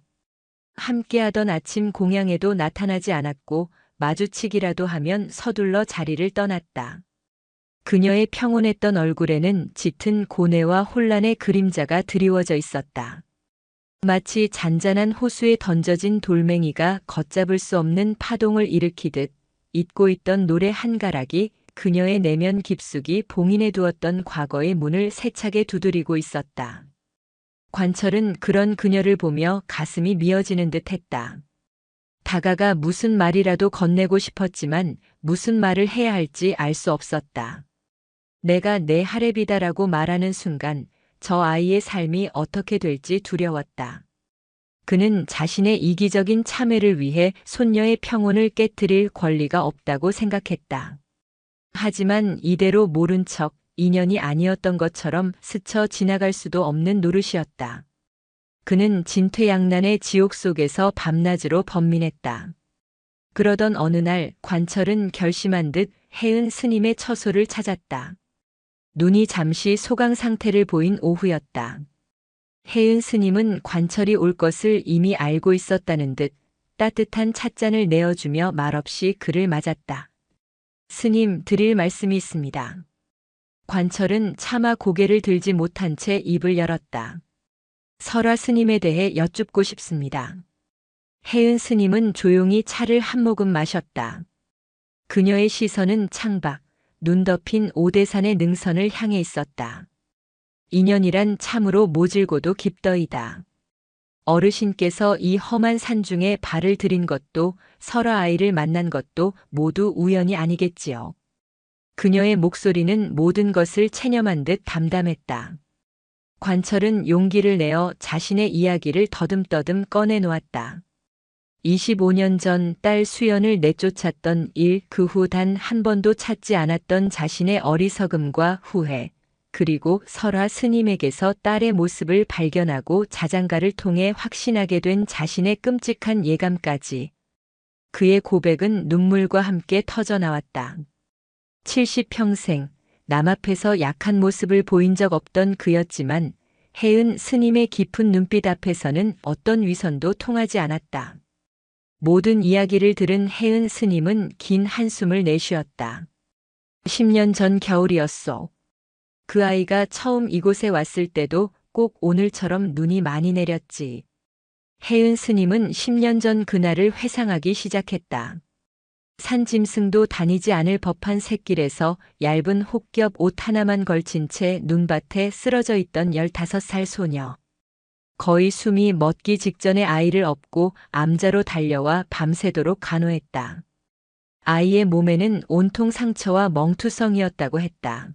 함께하던 아침 공양에도 나타나지 않았고 마주치기라도 하면 서둘러 자리를 떠났다. 그녀의 평온했던 얼굴에는 짙은 고뇌와 혼란의 그림자가 드리워져 있었다. 마치 잔잔한 호수에 던져진 돌멩이가 걷잡을 수 없는 파동을 일으키듯 잊고 있던 노래 한 가락이 그녀의 내면 깊숙이 봉인해 두었던 과거의 문을 세차게 두드리고 있었다. 관철은 그런 그녀를 보며 가슴이 미어지는 듯 했다. 다가가 무슨 말이라도 건네고 싶었지만 무슨 말을 해야 할지 알 수 없었다. 내가 내 하랩이다라고 말하는 순간 저 아이의 삶이 어떻게 될지 두려웠다. 그는 자신의 이기적인 참회를 위해 손녀의 평온을 깨트릴 권리가 없다고 생각했다. 하지만 이대로 모른 척 인연이 아니었던 것처럼 스쳐 지나갈 수도 없는 노릇이었다. 그는 진퇴양난의 지옥 속에서 밤낮으로 번민했다. 그러던 어느 날 관철은 결심한 듯 혜은 스님의 처소를 찾았다. 눈이 잠시 소강 상태를 보인 오후였다. 혜은 스님은 관철이 올 것을 이미 알고 있었다는 듯 따뜻한 찻잔을 내어주며 말없이 그를 맞았다. 스님, 드릴 말씀이 있습니다. 관철은 차마 고개를 들지 못한 채 입을 열었다. 설화 스님에 대해 여쭙고 싶습니다. 혜은 스님은 조용히 차를 한 모금 마셨다. 그녀의 시선은 창밖, 눈 덮인 오대산의 능선을 향해 있었다. 인연이란 참으로 모질고도 깊더이다. 어르신께서 이 험한 산중에 발을 들인 것도 설화 아이를 만난 것도 모두 우연이 아니겠지요. 그녀의 목소리는 모든 것을 체념한 듯 담담했다. 관철은 용기를 내어 자신의 이야기를 더듬더듬 꺼내놓았다. 25년 전 딸 수연을 내쫓았던 일, 그 후 단 한 번도 찾지 않았던 자신의 어리석음과 후회, 그리고 설화 스님에게서 딸의 모습을 발견하고 자장가를 통해 확신하게 된 자신의 끔찍한 예감까지. 그의 고백은 눈물과 함께 터져나왔다. 70평생 남 앞에서 약한 모습을 보인 적 없던 그였지만 혜은 스님의 깊은 눈빛 앞에서는 어떤 위선도 통하지 않았다. 모든 이야기를 들은 혜은 스님은 긴 한숨을 내쉬었다. 10년 전 겨울이었소. 그 아이가 처음 이곳에 왔을 때도 꼭 오늘처럼 눈이 많이 내렸지. 혜은 스님은 10년 전 그날을 회상하기 시작했다. 산짐승도 다니지 않을 법한 샛길에서 얇은 혹겹 옷 하나만 걸친 채 눈밭에 쓰러져 있던 15살 소녀. 거의 숨이 멎기 직전에 아이를 업고 암자로 달려와 밤새도록 간호했다. 아이의 몸에는 온통 상처와 멍투성이었다고 했다.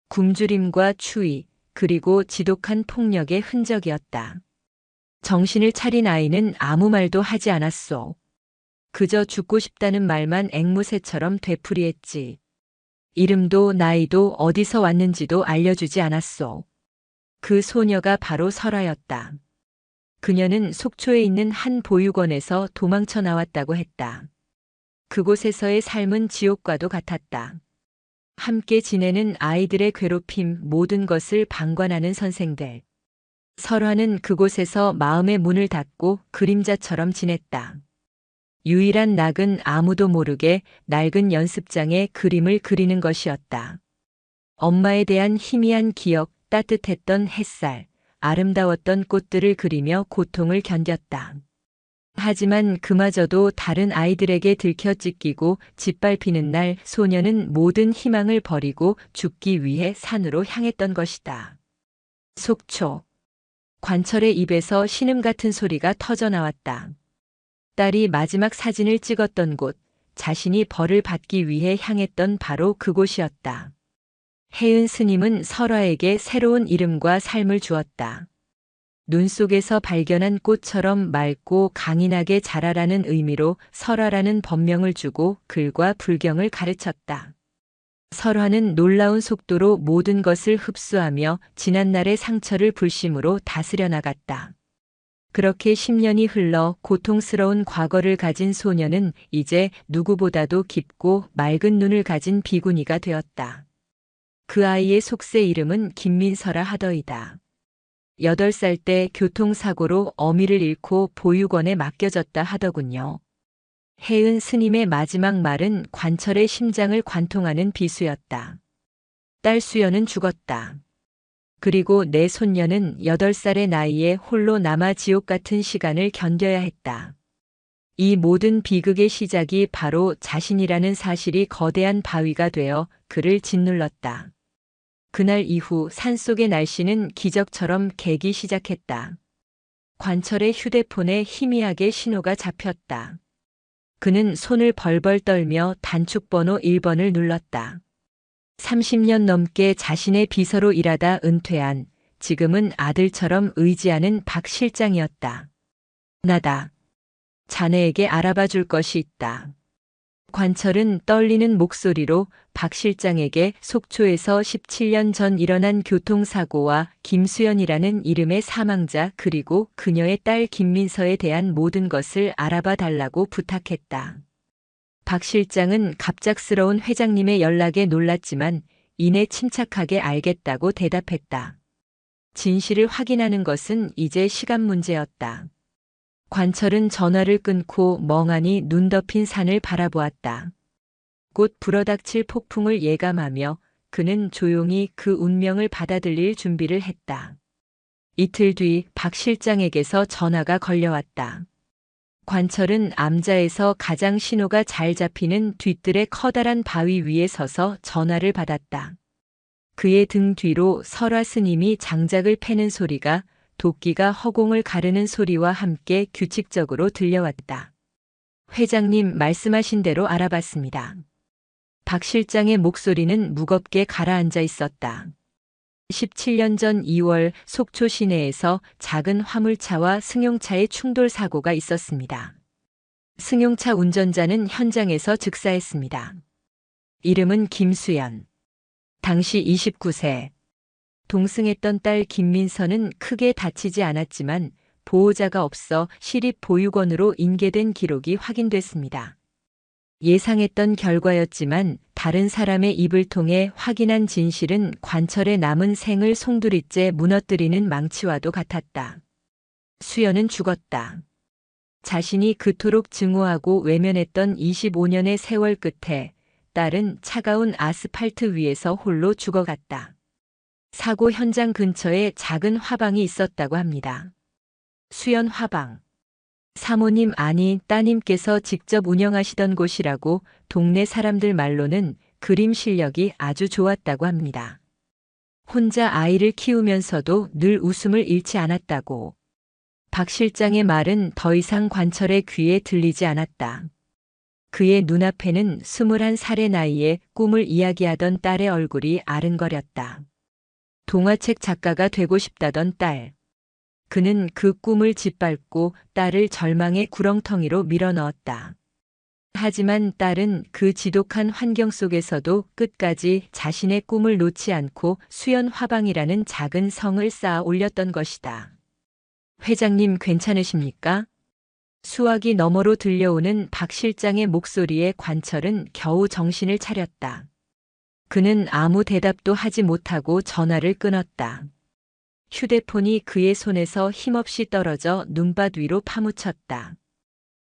굶주림과 추위, 그리고 지독한 폭력의 흔적이었다. 정신을 차린 아이는 아무 말도 하지 않았소. 그저 죽고 싶다는 말만 앵무새처럼 되풀이했지. 이름도 나이도 어디서 왔는지도 알려주지 않았소. 그 소녀가 바로 설화였다. 그녀는 속초에 있는 한 보육원에서 도망쳐 나왔다고 했다. 그곳에서의 삶은 지옥과도 같았다. 함께 지내는 아이들의 괴롭힘, 모든 것을 방관하는 선생들. 설화는 그곳에서 마음의 문을 닫고 그림자처럼 지냈다. 유일한 낙은 아무도 모르게 낡은 연습장에 그림을 그리는 것이었다. 엄마에 대한 희미한 기억, 따뜻했던 햇살, 아름다웠던 꽃들을 그리며 고통을 견뎠다. 하지만 그마저도 다른 아이들에게 들켜 찢기고 짓밟히는 날 소녀는 모든 희망을 버리고 죽기 위해 산으로 향했던 것이다. 속초. 관철의 입에서 신음 같은 소리가 터져나왔다. 딸이 마지막 사진을 찍었던 곳, 자신이 벌을 받기 위해 향했던 바로 그곳이었다. 혜은 스님은 설화에게 새로운 이름과 삶을 주었다. 눈 속에서 발견한 꽃처럼 맑고 강인하게 자라라는 의미로 설화라는 법명을 주고 글과 불경을 가르쳤다. 설화는 놀라운 속도로 모든 것을 흡수하며 지난날의 상처를 불심으로 다스려 나갔다. 그렇게 10년이 흘러 고통스러운 과거를 가진 소녀는 이제 누구보다도 깊고 맑은 눈을 가진 비구니가 되었다. 그 아이의 속세 이름은 김민서라 하더이다. 8살 때 교통사고로 어미를 잃고 보육원에 맡겨졌다 하더군요. 혜은 스님의 마지막 말은 관철의 심장을 관통하는 비수였다. 딸 수연은 죽었다. 그리고 내 손녀는 8살의 나이에 홀로 남아 지옥 같은 시간을 견뎌야 했다. 이 모든 비극의 시작이 바로 자신이라는 사실이 거대한 바위가 되어 그를 짓눌렀다. 그날 이후 산속의 날씨는 기적처럼 개기 시작했다. 관철의 휴대폰에 희미하게 신호가 잡혔다. 그는 손을 벌벌 떨며 단축번호 1번을 눌렀다. 30년 넘게 자신의 비서로 일하다 은퇴한, 지금은 아들처럼 의지하는 박 실장이었다. 나다. 자네에게 알아봐 줄 것이 있다. 관철은 떨리는 목소리로 박 실장에게 속초에서 17년 전 일어난 교통사고와 김수연이라는 이름의 사망자 그리고 그녀의 딸 김민서에 대한 모든 것을 알아봐 달라고 부탁했다. 박 실장은 갑작스러운 회장님의 연락에 놀랐지만 이내 침착하게 알겠다고 대답했다. 진실을 확인하는 것은 이제 시간 문제였다. 관철은 전화를 끊고 멍하니 눈 덮인 산을 바라보았다. 곧 불어닥칠 폭풍을 예감하며 그는 조용히 그 운명을 받아들일 준비를 했다. 이틀 뒤 박 실장에게서 전화가 걸려왔다. 관철은 암자에서 가장 신호가 잘 잡히는 뒤뜰의 커다란 바위 위에 서서 전화를 받았다. 그의 등 뒤로 설화 스님이 장작을 패는 소리가 도끼가 허공을 가르는 소리와 함께 규칙적으로 들려왔다. 회장님 말씀하신 대로 알아봤습니다. 박 실장의 목소리는 무겁게 가라앉아 있었다. 17년 전 2월 속초 시내에서 작은 화물차와 승용차의 충돌 사고가 있었습니다. 승용차 운전자는 현장에서 즉사했습니다. 이름은 김수연. 당시 29세. 동승했던 딸 김민서는 크게 다치지 않았지만 보호자가 없어 시립보육원으로 인계된 기록이 확인됐습니다. 예상했던 결과였지만 다른 사람의 입을 통해 확인한 진실은 관철의 남은 생을 송두리째 무너뜨리는 망치와도 같았다. 수연은 죽었다. 자신이 그토록 증오하고 외면했던 25년의 세월 끝에 딸은 차가운 아스팔트 위에서 홀로 죽어갔다. 사고 현장 근처에 작은 화방이 있었다고 합니다. 수연 화방. 사모님 아니 따님께서 직접 운영하시던 곳이라고 동네 사람들 말로는 그림 실력이 아주 좋았다고 합니다. 혼자 아이를 키우면서도 늘 웃음을 잃지 않았다고. 박 실장의 말은 더 이상 관철의 귀에 들리지 않았다. 그의 눈앞에는 21살의 나이에 꿈을 이야기하던 딸의 얼굴이 아른거렸다. 동화책 작가가 되고 싶다던 딸. 그는 그 꿈을 짓밟고 딸을 절망의 구렁텅이로 밀어넣었다. 하지만 딸은 그 지독한 환경 속에서도 끝까지 자신의 꿈을 놓지 않고 수연 화방이라는 작은 성을 쌓아 올렸던 것이다. 회장님 괜찮으십니까? 수화기 너머로 들려오는 박 실장의 목소리에 관철은 겨우 정신을 차렸다. 그는 아무 대답도 하지 못하고 전화를 끊었다. 휴대폰이 그의 손에서 힘없이 떨어져 눈밭 위로 파묻혔다.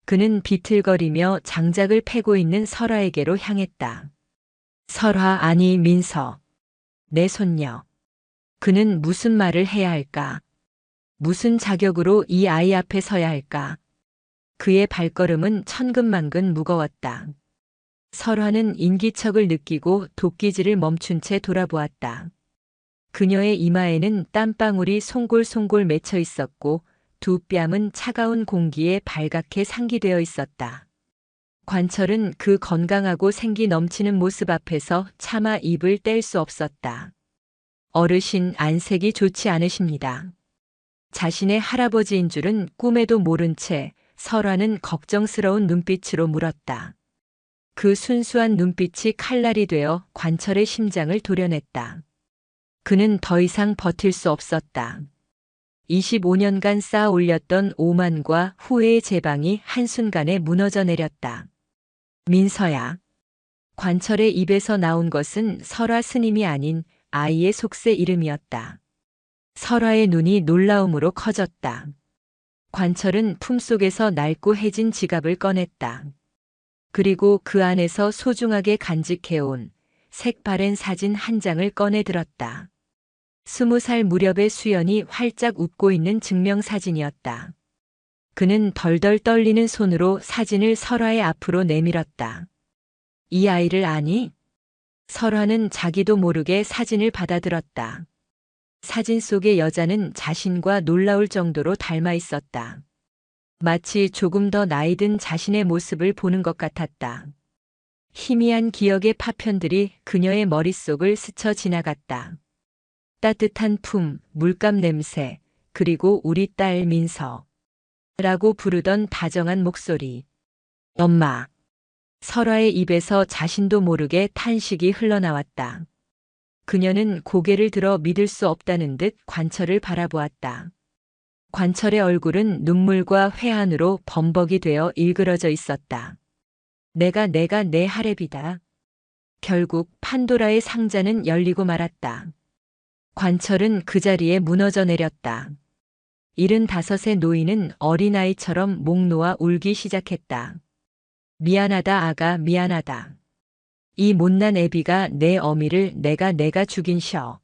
그는 비틀거리며 장작을 패고 있는 설화에게로 향했다. 설화 아니 민서. 내 손녀. 그는 무슨 말을 해야 할까? 무슨 자격으로 이 아이 앞에 서야 할까? 그의 발걸음은 천근만근 무거웠다. 설화는 인기척을 느끼고 도끼질을 멈춘 채 돌아보았다. 그녀의 이마에는 땀방울이 송골송골 맺혀 있었고 두 뺨은 차가운 공기에 발갛게 상기되어 있었다. 관철은 그 건강하고 생기 넘치는 모습 앞에서 차마 입을 뗄 수 없었다. 어르신 안색이 좋지 않으십니다. 자신의 할아버지인 줄은 꿈에도 모른 채 설화는 걱정스러운 눈빛으로 물었다. 그 순수한 눈빛이 칼날이 되어 관철의 심장을 도려냈다. 그는 더 이상 버틸 수 없었다. 25년간 쌓아 올렸던 오만과 후회의 제방이 한순간에 무너져 내렸다. 민서야. 관철의 입에서 나온 것은 설화 스님이 아닌 아이의 속세 이름이었다. 설화의 눈이 놀라움으로 커졌다. 관철은 품속에서 낡고 해진 지갑을 꺼냈다. 그리고 그 안에서 소중하게 간직해온 색바랜 사진 한 장을 꺼내 들었다. 20살 무렵의 수연이 활짝 웃고 있는 증명사진이었다. 그는 덜덜 떨리는 손으로 사진을 설화의 앞으로 내밀었다. 이 아이를 아니? 설화는 자기도 모르게 사진을 받아들었다. 사진 속의 여자는 자신과 놀라울 정도로 닮아 있었다. 마치 조금 더 나이 든 자신의 모습을 보는 것 같았다. 희미한 기억의 파편들이 그녀의 머릿속을 스쳐 지나갔다. 따뜻한 품, 물감 냄새, 그리고 우리 딸 민서. 라고 부르던 다정한 목소리. 엄마. 설화의 입에서 자신도 모르게 탄식이 흘러나왔다. 그녀는 고개를 들어 믿을 수 없다는 듯 관철을 바라보았다. 관철의 얼굴은 눈물과 회한으로 범벅이 되어 일그러져 있었다. 내가 내 하랩이다. 결국 판도라의 상자는 열리고 말았다. 관철은 그 자리에 무너져 내렸다. 75의 노인은 어린아이처럼 목 놓아 울기 시작했다. 미안하다 아가 미안하다. 이 못난 애비가 내 어미를 내가 죽인 셔.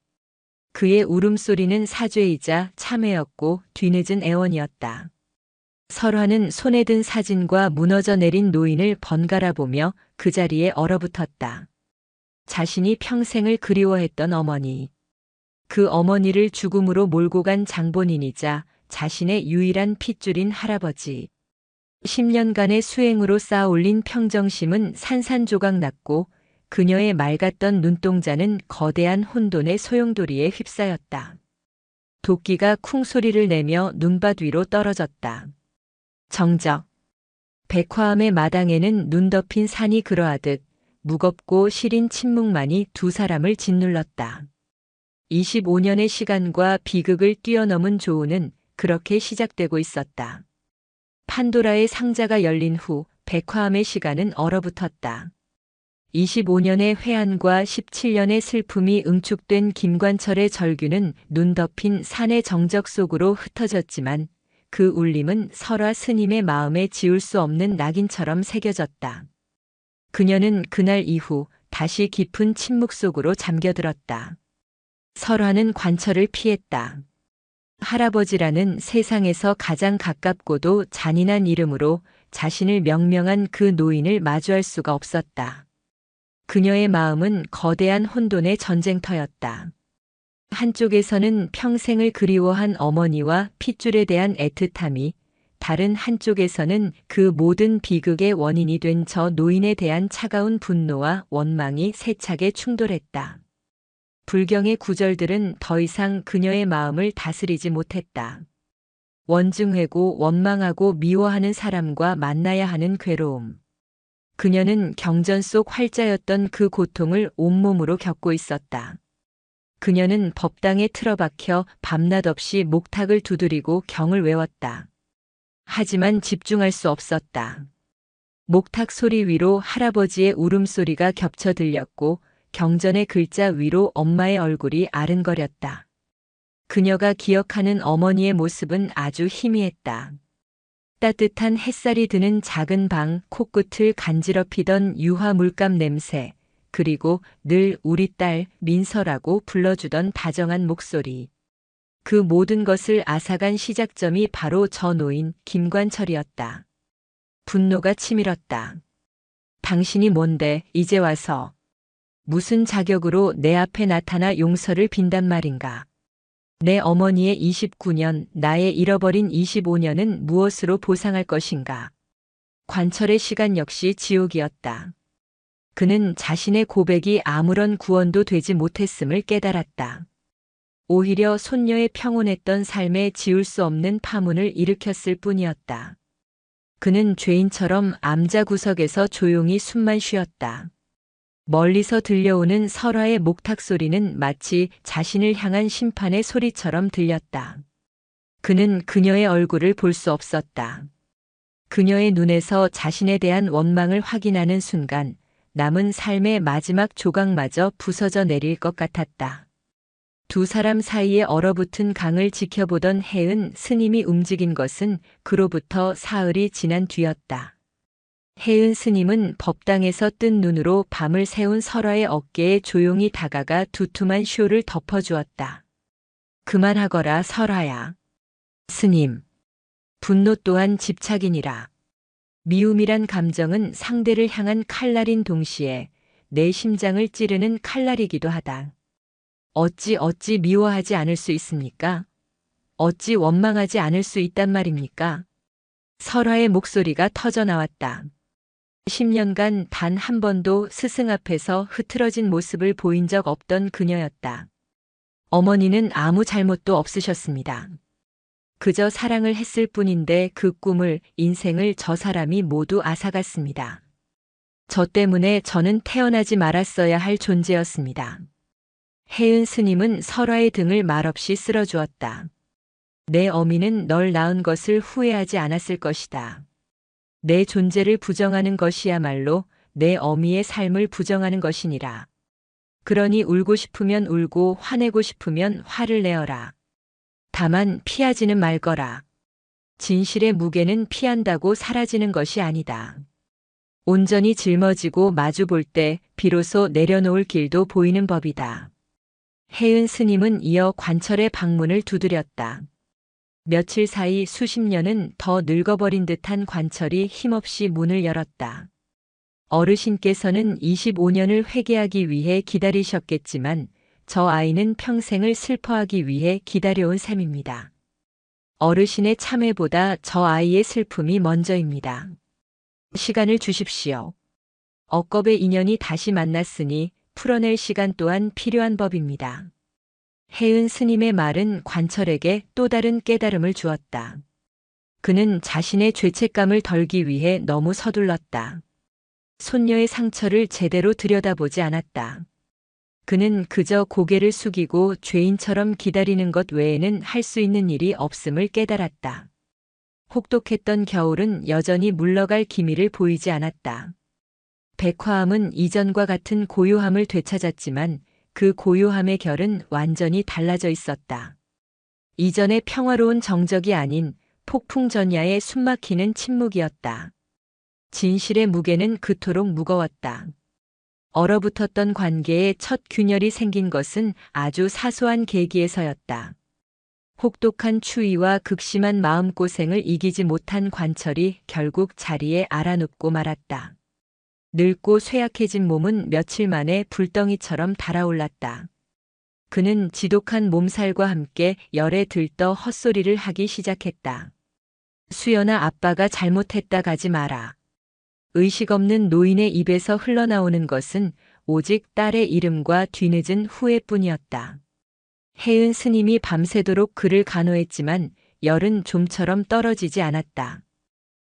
그의 울음소리는 사죄이자 참회였고 뒤늦은 애원이었다. 설화는 손에 든 사진과 무너져 내린 노인을 번갈아 보며 그 자리에 얼어붙었다. 자신이 평생을 그리워했던 어머니. 그 어머니를 죽음으로 몰고 간 장본인이자 자신의 유일한 핏줄인 할아버지. 10년간의 수행으로 쌓아 올린 평정심은 산산조각 났고 그녀의 맑았던 눈동자는 거대한 혼돈의 소용돌이에 휩싸였다. 도끼가 쿵 소리를 내며 눈밭 위로 떨어졌다. 정적. 백화암의 마당에는 눈 덮인 산이 그러하듯 무겁고 시린 침묵만이 두 사람을 짓눌렀다. 25년의 시간과 비극을 뛰어넘은 조우는 그렇게 시작되고 있었다. 판도라의 상자가 열린 후 백화암의 시간은 얼어붙었다. 25년의 회한과 17년의 슬픔이 응축된 김관철의 절규는 눈 덮인 산의 정적 속으로 흩어졌지만 그 울림은 설화 스님의 마음에 지울 수 없는 낙인처럼 새겨졌다. 그녀는 그날 이후 다시 깊은 침묵 속으로 잠겨들었다. 설화는 관철을 피했다. 할아버지라는 세상에서 가장 가깝고도 잔인한 이름으로 자신을 명명한 그 노인을 마주할 수가 없었다. 그녀의 마음은 거대한 혼돈의 전쟁터였다. 한쪽에서는 평생을 그리워한 어머니와 핏줄에 대한 애틋함이, 다른 한쪽에서는 그 모든 비극의 원인이 된 저 노인에 대한 차가운 분노와 원망이 세차게 충돌했다. 불경의 구절들은 더 이상 그녀의 마음을 다스리지 못했다. 원증회고 원망하고 미워하는 사람과 만나야 하는 괴로움. 그녀는 경전 속 활자였던 그 고통을 온몸으로 겪고 있었다. 그녀는 법당에 틀어박혀 밤낮 없이 목탁을 두드리고 경을 외웠다. 하지만 집중할 수 없었다. 목탁 소리 위로 할아버지의 울음소리가 겹쳐 들렸고 경전의 글자 위로 엄마의 얼굴이 아른거렸다. 그녀가 기억하는 어머니의 모습은 아주 희미했다. 따뜻한 햇살이 드는 작은 방 코끝을 간지럽히던 유화 물감 냄새, 그리고 늘 우리 딸 민서라고 불러주던 다정한 목소리. 그 모든 것을 앗아간 시작점이 바로 저 노인 김관철이었다. 분노가 치밀었다. 당신이 뭔데 이제 와서 무슨 자격으로 내 앞에 나타나 용서를 빈단 말인가. 내 어머니의 29년, 나의 잃어버린 25년은 무엇으로 보상할 것인가. 관철의 시간 역시 지옥이었다. 그는 자신의 고백이 아무런 구원도 되지 못했음을 깨달았다. 오히려 손녀의 평온했던 삶에 지울 수 없는 파문을 일으켰을 뿐이었다. 그는 죄인처럼 암자 구석에서 조용히 숨만 쉬었다. 멀리서 들려오는 설화의 목탁 소리는 마치 자신을 향한 심판의 소리처럼 들렸다. 그는 그녀의 얼굴을 볼 수 없었다. 그녀의 눈에서 자신에 대한 원망을 확인하는 순간 남은 삶의 마지막 조각마저 부서져 내릴 것 같았다. 두 사람 사이에 얼어붙은 강을 지켜보던 혜은 스님이 움직인 것은 그로부터 사흘이 지난 뒤였다. 혜은 스님은 법당에서 뜬 눈으로 밤을 새운 설화의 어깨에 조용히 다가가 두툼한 쇼를 덮어주었다. 그만하거라 설화야. 스님. 분노 또한 집착이니라. 미움이란 감정은 상대를 향한 칼날인 동시에 내 심장을 찌르는 칼날이기도 하다. 어찌 미워하지 않을 수 있습니까? 어찌 원망하지 않을 수 있단 말입니까? 설화의 목소리가 터져 나왔다. 10년간 단 한 번도 스승 앞에서 흐트러진 모습을 보인 적 없던 그녀였다. 어머니는 아무 잘못도 없으셨습니다. 그저 사랑을 했을 뿐인데 그 꿈을, 인생을 저 사람이 모두 앗아갔습니다. 저 때문에 저는 태어나지 말았어야 할 존재였습니다. 혜은 스님은 설화의 등을 말없이 쓸어주었다. 내 어미는 널 낳은 것을 후회하지 않았을 것이다. 내 존재를 부정하는 것이야말로 내 어미의 삶을 부정하는 것이니라. 그러니 울고 싶으면 울고 화내고 싶으면 화를 내어라. 다만 피하지는 말거라. 진실의 무게는 피한다고 사라지는 것이 아니다. 온전히 짊어지고 마주 볼 때 비로소 내려놓을 길도 보이는 법이다. 혜은 스님은 이어 관철의 방문을 두드렸다. 며칠 사이 수십 년은 더 늙어버린 듯한 관철이 힘없이 문을 열었다. 어르신께서는 25년을 회개하기 위해 기다리셨겠지만 저 아이는 평생을 슬퍼하기 위해 기다려온 셈입니다. 어르신의 참회보다 저 아이의 슬픔이 먼저입니다. 시간을 주십시오. 억겁의 인연이 다시 만났으니 풀어낼 시간 또한 필요한 법입니다. 혜은 스님의 말은 관철에게 또 다른 깨달음을 주었다. 그는 자신의 죄책감을 덜기 위해 너무 서둘렀다. 손녀의 상처를 제대로 들여다보지 않았다. 그는 그저 고개를 숙이고 죄인처럼 기다리는 것 외에는 할 수 있는 일이 없음을 깨달았다. 혹독했던 겨울은 여전히 물러갈 기미를 보이지 않았다. 백화함은 이전과 같은 고요함을 되찾았지만 그 고요함의 결은 완전히 달라져 있었다. 이전의 평화로운 정적이 아닌 폭풍전야의 숨막히는 침묵이었다. 진실의 무게는 그토록 무거웠다. 얼어붙었던 관계에 첫 균열이 생긴 것은 아주 사소한 계기에서였다. 혹독한 추위와 극심한 마음고생을 이기지 못한 관철이 결국 자리에 알아눕고 말았다. 늙고 쇠약해진 몸은 며칠 만에 불덩이처럼 달아올랐다. 그는 지독한 몸살과 함께 열에 들떠 헛소리를 하기 시작했다. 수연아, 아빠가 잘못했다 가지 마라. 의식 없는 노인의 입에서 흘러나오는 것은 오직 딸의 이름과 뒤늦은 후회뿐이었다. 혜은 스님이 밤새도록 그를 간호했지만 열은 좀처럼 떨어지지 않았다.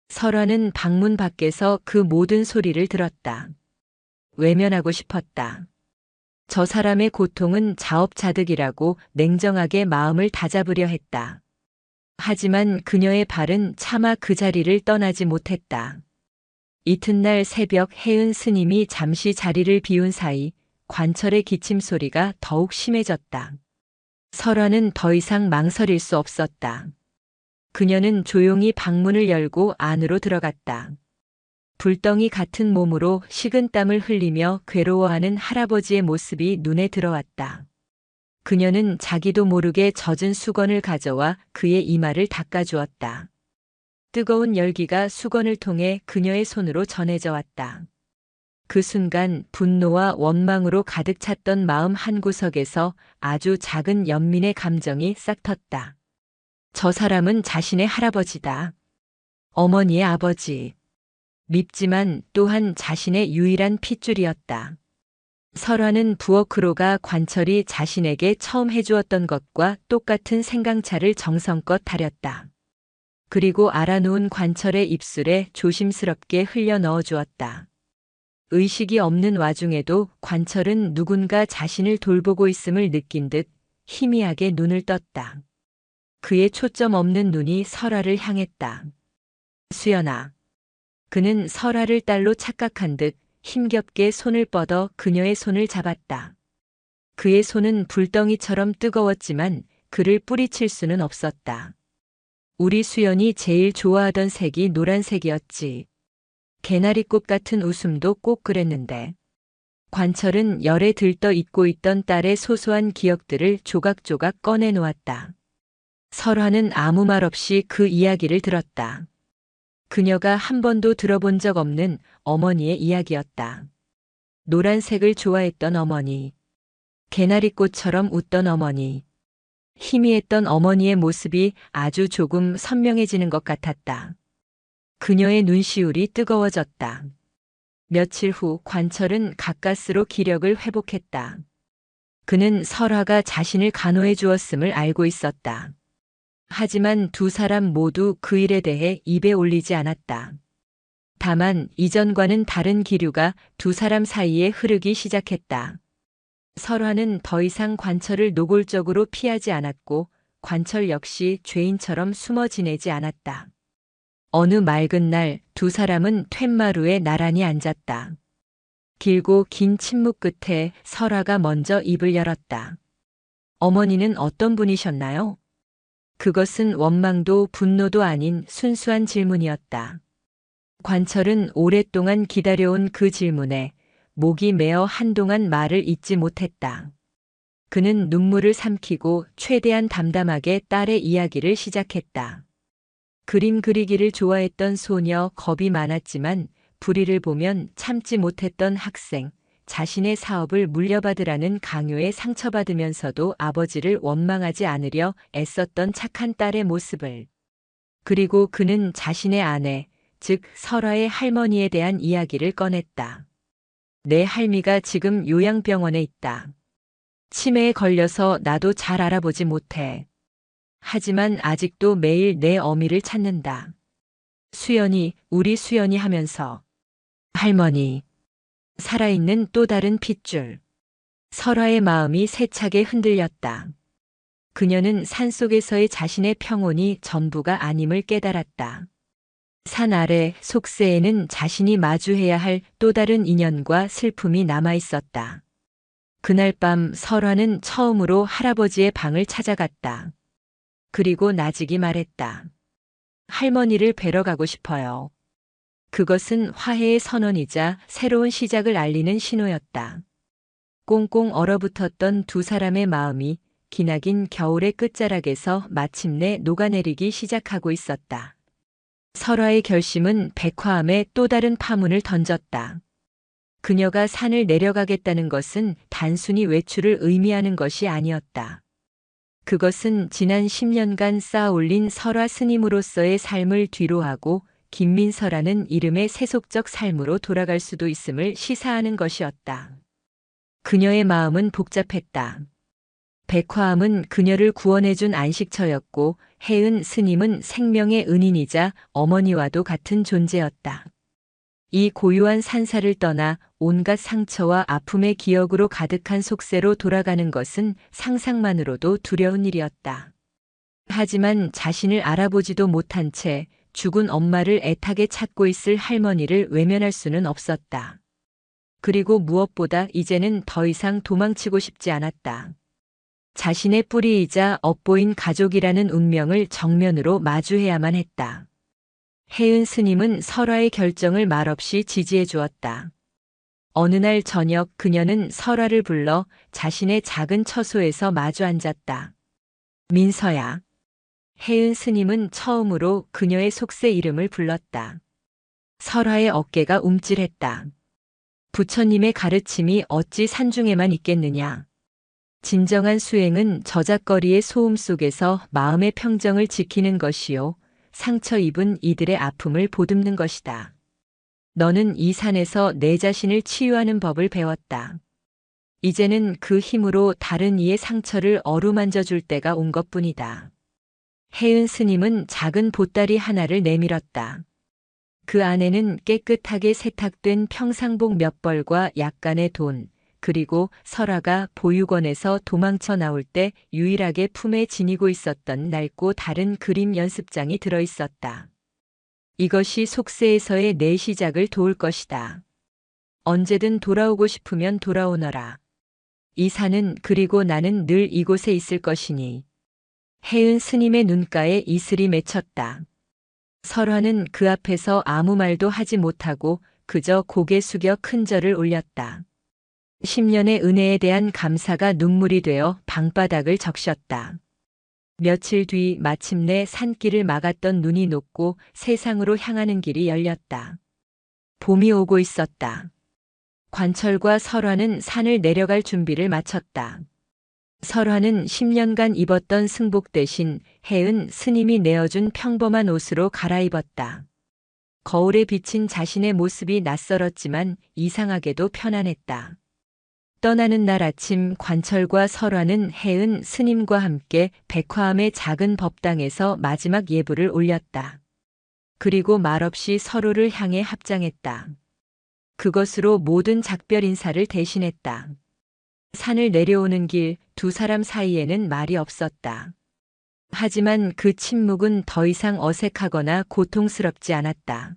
설화는 방문 밖에서 그 모든 소리를 들었다. 외면하고 싶었다. 저 사람의 고통은 자업자득이라고 냉정하게 마음을 다잡으려 했다. 하지만 그녀의 발은 차마 그 자리를 떠나지 못했다. 이튿날 새벽 혜은 스님이 잠시 자리를 비운 사이 관철의 기침 소리가 더욱 심해졌다. 설화는 더 이상 망설일 수 없었다. 그녀는 조용히 방문을 열고 안으로 들어갔다. 불덩이 같은 몸으로 식은땀을 흘리며 괴로워하는 할아버지의 모습이 눈에 들어왔다. 그녀는 자기도 모르게 젖은 수건을 가져와 그의 이마를 닦아주었다. 뜨거운 열기가 수건을 통해 그녀의 손으로 전해져 왔다. 그 순간 분노와 원망으로 가득 찼던 마음 한구석에서 아주 작은 연민의 감정이 싹 텄다. 저 사람은 자신의 할아버지다. 어머니의 아버지. 밉지만 또한 자신의 유일한 핏줄이었다. 설화는 부엌으로 가 관철이 자신에게 처음 해주었던 것과 똑같은 생강차를 정성껏 타렸다. 그리고 알아놓은 관철의 입술에 조심스럽게 흘려 넣어주었다. 의식이 없는 와중에도 관철은 누군가 자신을 돌보고 있음을 느낀 듯 희미하게 눈을 떴다. 그의 초점 없는 눈이 설화를 향했다. 수연아. 그는 설화를 딸로 착각한 듯 힘겹게 손을 뻗어 그녀의 손을 잡았다. 그의 손은 불덩이처럼 뜨거웠지만 그를 뿌리칠 수는 없었다. 우리 수연이 제일 좋아하던 색이 노란색이었지. 개나리꽃 같은 웃음도 꼭 그랬는데. 관철은 열에 들떠 잊고 있던 딸의 소소한 기억들을 조각조각 꺼내 놓았다. 설화는 아무 말 없이 그 이야기를 들었다. 그녀가 한 번도 들어본 적 없는 어머니의 이야기였다. 노란색을 좋아했던 어머니. 개나리꽃처럼 웃던 어머니. 희미했던 어머니의 모습이 아주 조금 선명해지는 것 같았다. 그녀의 눈시울이 뜨거워졌다. 며칠 후 관철은 가까스로 기력을 회복했다. 그는 설화가 자신을 간호해 주었음을 알고 있었다. 하지만 두 사람 모두 그 일에 대해 입에 올리지 않았다. 다만 이전과는 다른 기류가 두 사람 사이에 흐르기 시작했다. 설화는 더 이상 관철을 노골적으로 피하지 않았고 관철 역시 죄인처럼 숨어 지내지 않았다. 어느 맑은 날 두 사람은 툇마루에 나란히 앉았다. 길고 긴 침묵 끝에 설화가 먼저 입을 열었다. 어머니는 어떤 분이셨나요? 그것은 원망도 분노도 아닌 순수한 질문이었다. 관철은 오랫동안 기다려온 그 질문에 목이 메어 한동안 말을 잇지 못했다. 그는 눈물을 삼키고 최대한 담담하게 딸의 이야기를 시작했다. 그림 그리기를 좋아했던 소녀, 겁이 많았지만 불의를 보면 참지 못했던 학생, 자신의 사업을 물려받으라는 강요에 상처받으면서도 아버지를 원망하지 않으려 애썼던 착한 딸의 모습을. 그리고 그는 자신의 아내, 즉 설화의 할머니에 대한 이야기를 꺼냈다. 내 할미가 지금 요양병원에 있다. 치매에 걸려서 나도 잘 알아보지 못해. 하지만 아직도 매일 내 어미를 찾는다. 수연이, 우리 수연이 하면서. 할머니. 살아있는 또 다른 핏줄. 설화의 마음이 세차게 흔들렸다. 그녀는 산속에서의 자신의 평온이 전부가 아님을 깨달았다. 산 아래 속세에는 자신이 마주해야 할 또 다른 인연과 슬픔이 남아 있었다. 그날 밤 설화는 처음으로 할아버지의 방을 찾아갔다. 그리고 나직이 말했다. 할머니를 뵈러 가고 싶어요. 그것은 화해의 선언이자 새로운 시작을 알리는 신호였다. 꽁꽁 얼어붙었던 두 사람의 마음이 기나긴 겨울의 끝자락에서 마침내 녹아내리기 시작하고 있었다. 설화의 결심은 백화암에 또 다른 파문을 던졌다. 그녀가 산을 내려가겠다는 것은 단순히 외출을 의미하는 것이 아니었다. 그것은 지난 10년간 쌓아올린 설화 스님으로서의 삶을 뒤로하고 김민서라는 이름의 세속적 삶으로 돌아갈 수도 있음을 시사하는 것이었다. 그녀의 마음은 복잡했다. 백화암은 그녀를 구원해준 안식처였고 혜은 스님은 생명의 은인이자 어머니와도 같은 존재였다. 이 고요한 산사를 떠나 온갖 상처와 아픔의 기억으로 가득한 속세로 돌아가는 것은 상상만으로도 두려운 일이었다. 하지만 자신을 알아보지도 못한 채 죽은 엄마를 애타게 찾고 있을 할머니를 외면할 수는 없었다. 그리고 무엇보다 이제는 더 이상 도망치고 싶지 않았다. 자신의 뿌리이자 엇보인 가족이라는 운명을 정면으로 마주해야만 했다. 혜은 스님은 설화의 결정을 말없이 지지해 주었다. 어느 날 저녁 그녀는 설화를 불러 자신의 작은 처소에서 마주 앉았다. 민서야. 혜은 스님은 처음으로 그녀의 속세 이름을 불렀다. 설화의 어깨가 움찔했다. 부처님의 가르침이 어찌 산중에만 있겠느냐. 진정한 수행은 저작거리의 소음 속에서 마음의 평정을 지키는 것이요. 상처 입은 이들의 아픔을 보듬는 것이다. 너는 이 산에서 내 자신을 치유하는 법을 배웠다. 이제는 그 힘으로 다른 이의 상처를 어루만져 줄 때가 온 것뿐이다. 혜은 스님은 작은 보따리 하나를 내밀었다. 그 안에는 깨끗하게 세탁된 평상복 몇 벌과 약간의 돈, 그리고 설화가 보육원에서 도망쳐 나올 때 유일하게 품에 지니고 있었던 낡고 다른 그림 연습장이 들어 있었다. 이것이 속세에서의 내 시작을 도울 것이다. 언제든 돌아오고 싶으면 돌아오너라. 이 산은 그리고 나는 늘 이곳에 있을 것이니. 해은 스님의 눈가에 이슬이 맺혔다. 설화는 그 앞에서 아무 말도 하지 못하고 그저 고개 숙여 큰 절을 올렸다. 10년의 은혜에 대한 감사가 눈물이 되어 방바닥을 적셨다. 며칠 뒤 마침내 산길을 막았던 눈이 녹고 세상으로 향하는 길이 열렸다. 봄이 오고 있었다. 관철과 설화는 산을 내려갈 준비를 마쳤다. 설화는 10년간 입었던 승복 대신 해은 스님이 내어준 평범한 옷으로 갈아입었다. 거울에 비친 자신의 모습이 낯설었지만 이상하게도 편안했다. 떠나는 날 아침 관철과 설화는 해은 스님과 함께 백화암의 작은 법당에서 마지막 예불을 올렸다. 그리고 말없이 서로를 향해 합장했다. 그것으로 모든 작별 인사를 대신했다. 산을 내려오는 길 두 사람 사이에는 말이 없었다. 하지만 그 침묵은 더 이상 어색하거나 고통스럽지 않았다.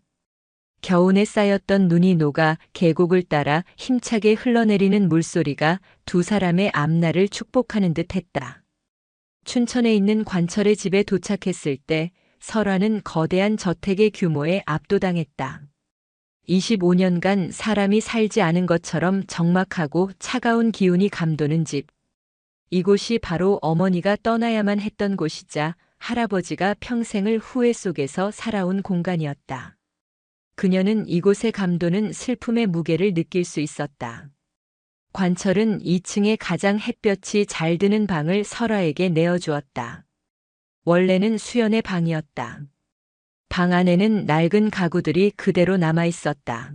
겨운에 쌓였던 눈이 녹아 계곡을 따라 힘차게 흘러내리는 물소리가 두 사람의 앞날을 축복하는 듯 했다. 춘천에 있는 관철의 집에 도착했을 때 설화는 거대한 저택의 규모에 압도당했다. 25년간 사람이 살지 않은 것처럼 적막하고 차가운 기운이 감도는 집. 이곳이 바로 어머니가 떠나야만 했던 곳이자 할아버지가 평생을 후회 속에서 살아온 공간이었다. 그녀는 이곳에 감도는 슬픔의 무게를 느낄 수 있었다. 관철은 2층의 가장 햇볕이 잘 드는 방을 설화에게 내어주었다. 원래는 수연의 방이었다. 방 안에는 낡은 가구들이 그대로 남아 있었다.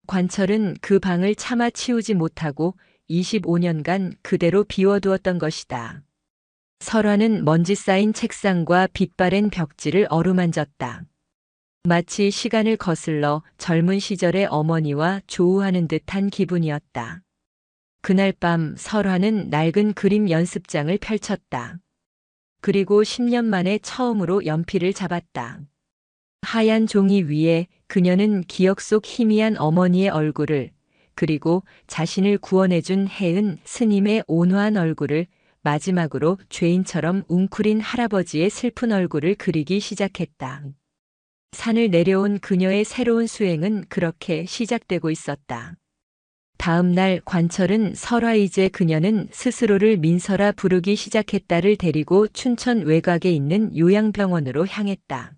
관철은 그 방을 차마 치우지 못하고 25년간 그대로 비워두었던 것이다. 설화는 먼지 쌓인 책상과 빛바랜 벽지를 어루만졌다. 마치 시간을 거슬러 젊은 시절의 어머니와 조우하는 듯한 기분이었다. 그날 밤 설화는 낡은 그림 연습장을 펼쳤다. 그리고 10년 만에 처음으로 연필을 잡았다. 하얀 종이 위에 그녀는 기억 속 희미한 어머니의 얼굴을, 그리고 자신을 구원해준 해은 스님의 온화한 얼굴을, 마지막으로 죄인처럼 웅크린 할아버지의 슬픈 얼굴을 그리기 시작했다. 산을 내려온 그녀의 새로운 수행은 그렇게 시작되고 있었다. 다음 날 관철은 설화 이제 그녀는 스스로를 민설아 부르기 시작했다를 데리고 춘천 외곽에 있는 요양병원으로 향했다.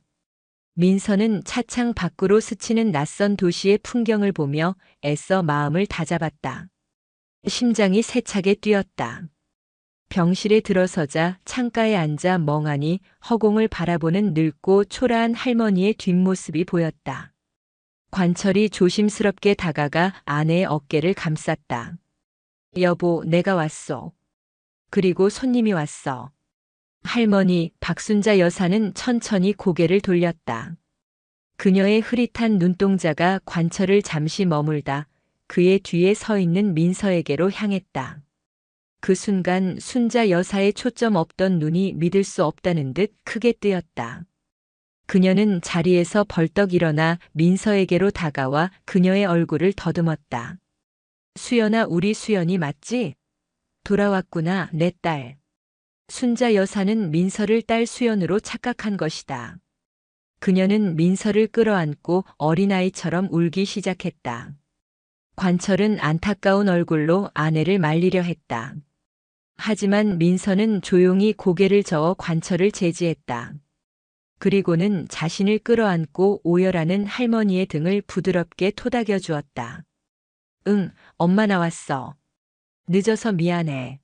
민서는 차창 밖으로 스치는 낯선 도시의 풍경을 보며 애써 마음을 다잡았다. 심장이 세차게 뛰었다. 병실에 들어서자 창가에 앉아 멍하니 허공을 바라보는 늙고 초라한 할머니의 뒷모습이 보였다. 관철이 조심스럽게 다가가 아내의 어깨를 감쌌다. 여보, 내가 왔어. 그리고 손님이 왔어. 할머니 박순자 여사는 천천히 고개를 돌렸다. 그녀의 흐릿한 눈동자가 관철을 잠시 머물다 그의 뒤에 서 있는 민서에게로 향했다. 그 순간 순자 여사의 초점 없던 눈이 믿을 수 없다는 듯 크게 뜨였다. 그녀는 자리에서 벌떡 일어나 민서에게로 다가와 그녀의 얼굴을 더듬었다. 수연아, 우리 수연이 맞지? 돌아왔구나, 내 딸. 순자 여사는 민서를 딸 수연으로 착각한 것이다. 그녀는 민서를 끌어안고 어린아이처럼 울기 시작했다. 관철은 안타까운 얼굴로 아내를 말리려 했다. 하지만 민서는 조용히 고개를 저어 관철을 제지했다. 그리고는 자신을 끌어안고 오열하는 할머니의 등을 부드럽게 토닥여 주었다. 응, 엄마 나왔어. 늦어서 미안해.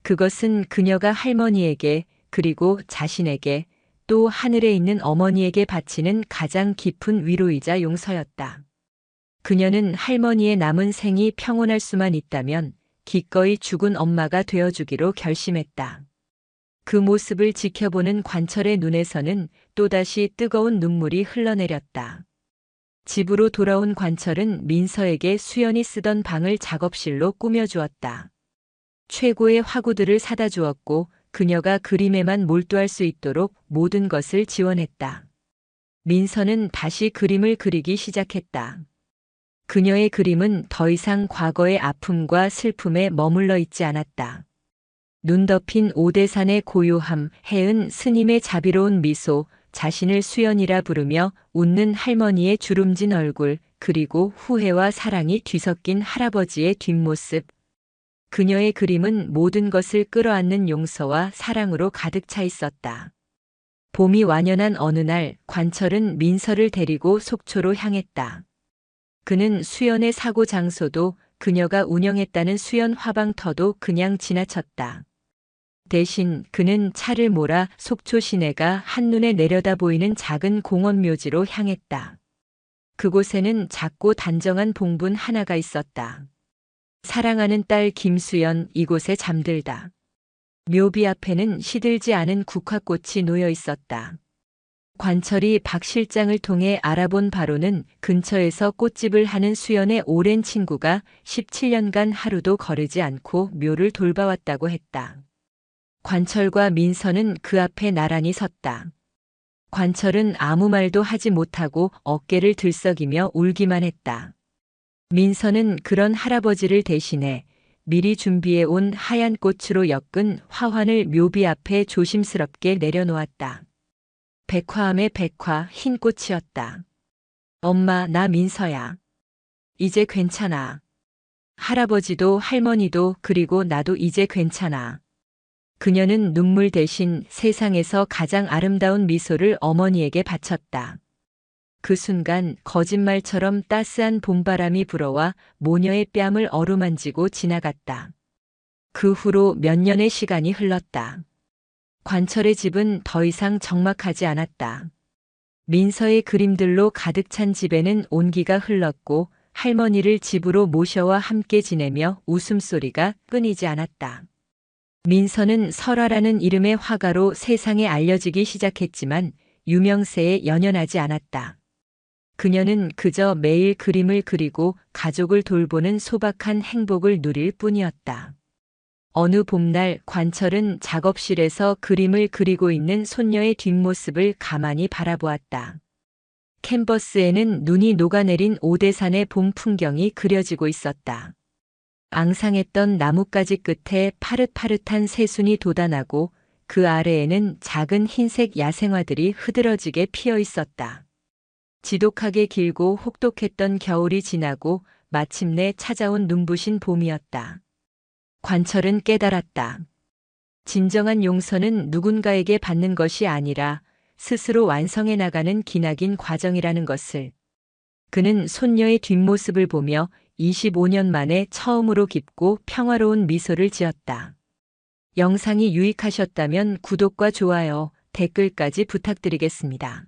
그것은 그녀가 할머니에게, 그리고 자신에게, 또 하늘에 있는 어머니에게 바치는 가장 깊은 위로이자 용서였다. 그녀는 할머니의 남은 생이 평온할 수만 있다면 기꺼이 죽은 엄마가 되어주기로 결심했다. 그 모습을 지켜보는 관철의 눈에서는 또다시 뜨거운 눈물이 흘러내렸다. 집으로 돌아온 관철은 민서에게 수연이 쓰던 방을 작업실로 꾸며주었다. 최고의 화구들을 사다 주었고 그녀가 그림에만 몰두할 수 있도록 모든 것을 지원했다. 민서는 다시 그림을 그리기 시작했다. 그녀의 그림은 더 이상 과거의 아픔과 슬픔에 머물러 있지 않았다. 눈 덮인 오대산의 고요함, 해은 스님의 자비로운 미소, 자신을 수연이라 부르며 웃는 할머니의 주름진 얼굴, 그리고 후회와 사랑이 뒤섞인 할아버지의 뒷모습. 그녀의 그림은 모든 것을 끌어안는 용서와 사랑으로 가득 차 있었다. 봄이 완연한 어느 날 관철은 민서를 데리고 속초로 향했다. 그는 수연의 사고 장소도 그녀가 운영했다는 수연 화방터도 그냥 지나쳤다. 대신 그는 차를 몰아 속초 시내가 한눈에 내려다 보이는 작은 공원 묘지로 향했다. 그곳에는 작고 단정한 봉분 하나가 있었다. 사랑하는 딸 김수연 이곳에 잠들다. 묘비 앞에는 시들지 않은 국화꽃이 놓여 있었다. 관철이 박 실장을 통해 알아본 바로는 근처에서 꽃집을 하는 수연의 오랜 친구가 17년간 하루도 거르지 않고 묘를 돌봐왔다고 했다. 관철과 민서는 그 앞에 나란히 섰다. 관철은 아무 말도 하지 못하고 어깨를 들썩이며 울기만 했다. 민서는 그런 할아버지를 대신해 미리 준비해 온 하얀 꽃으로 엮은 화환을 묘비 앞에 조심스럽게 내려놓았다. 백화함의 백화 흰 꽃이었다. 엄마, 나 민서야. 이제 괜찮아. 할아버지도 할머니도 그리고 나도 이제 괜찮아. 그녀는 눈물 대신 세상에서 가장 아름다운 미소를 어머니에게 바쳤다. 그 순간 거짓말처럼 따스한 봄바람이 불어와 모녀의 뺨을 어루만지고 지나갔다. 그 후로 몇 년의 시간이 흘렀다. 관철의 집은 더 이상 적막하지 않았다. 민서의 그림들로 가득 찬 집에는 온기가 흘렀고 할머니를 집으로 모셔와 함께 지내며 웃음소리가 끊이지 않았다. 민서는 설화라는 이름의 화가로 세상에 알려지기 시작했지만 유명세에 연연하지 않았다. 그녀는 그저 매일 그림을 그리고 가족을 돌보는 소박한 행복을 누릴 뿐이었다. 어느 봄날 관철은 작업실에서 그림을 그리고 있는 손녀의 뒷모습을 가만히 바라보았다. 캔버스에는 눈이 녹아내린 오대산의 봄 풍경이 그려지고 있었다. 앙상했던 나뭇가지 끝에 파릇파릇한 새순이 돋아나고 그 아래에는 작은 흰색 야생화들이 흐드러지게 피어 있었다. 지독하게 길고 혹독했던 겨울이 지나고 마침내 찾아온 눈부신 봄이었다. 관철은 깨달았다. 진정한 용서는 누군가에게 받는 것이 아니라 스스로 완성해 나가는 기나긴 과정이라는 것을. 그는 손녀의 뒷모습을 보며 25년 만에 처음으로 깊고 평화로운 미소를 지었다. 영상이 유익하셨다면 구독과 좋아요, 댓글까지 부탁드리겠습니다.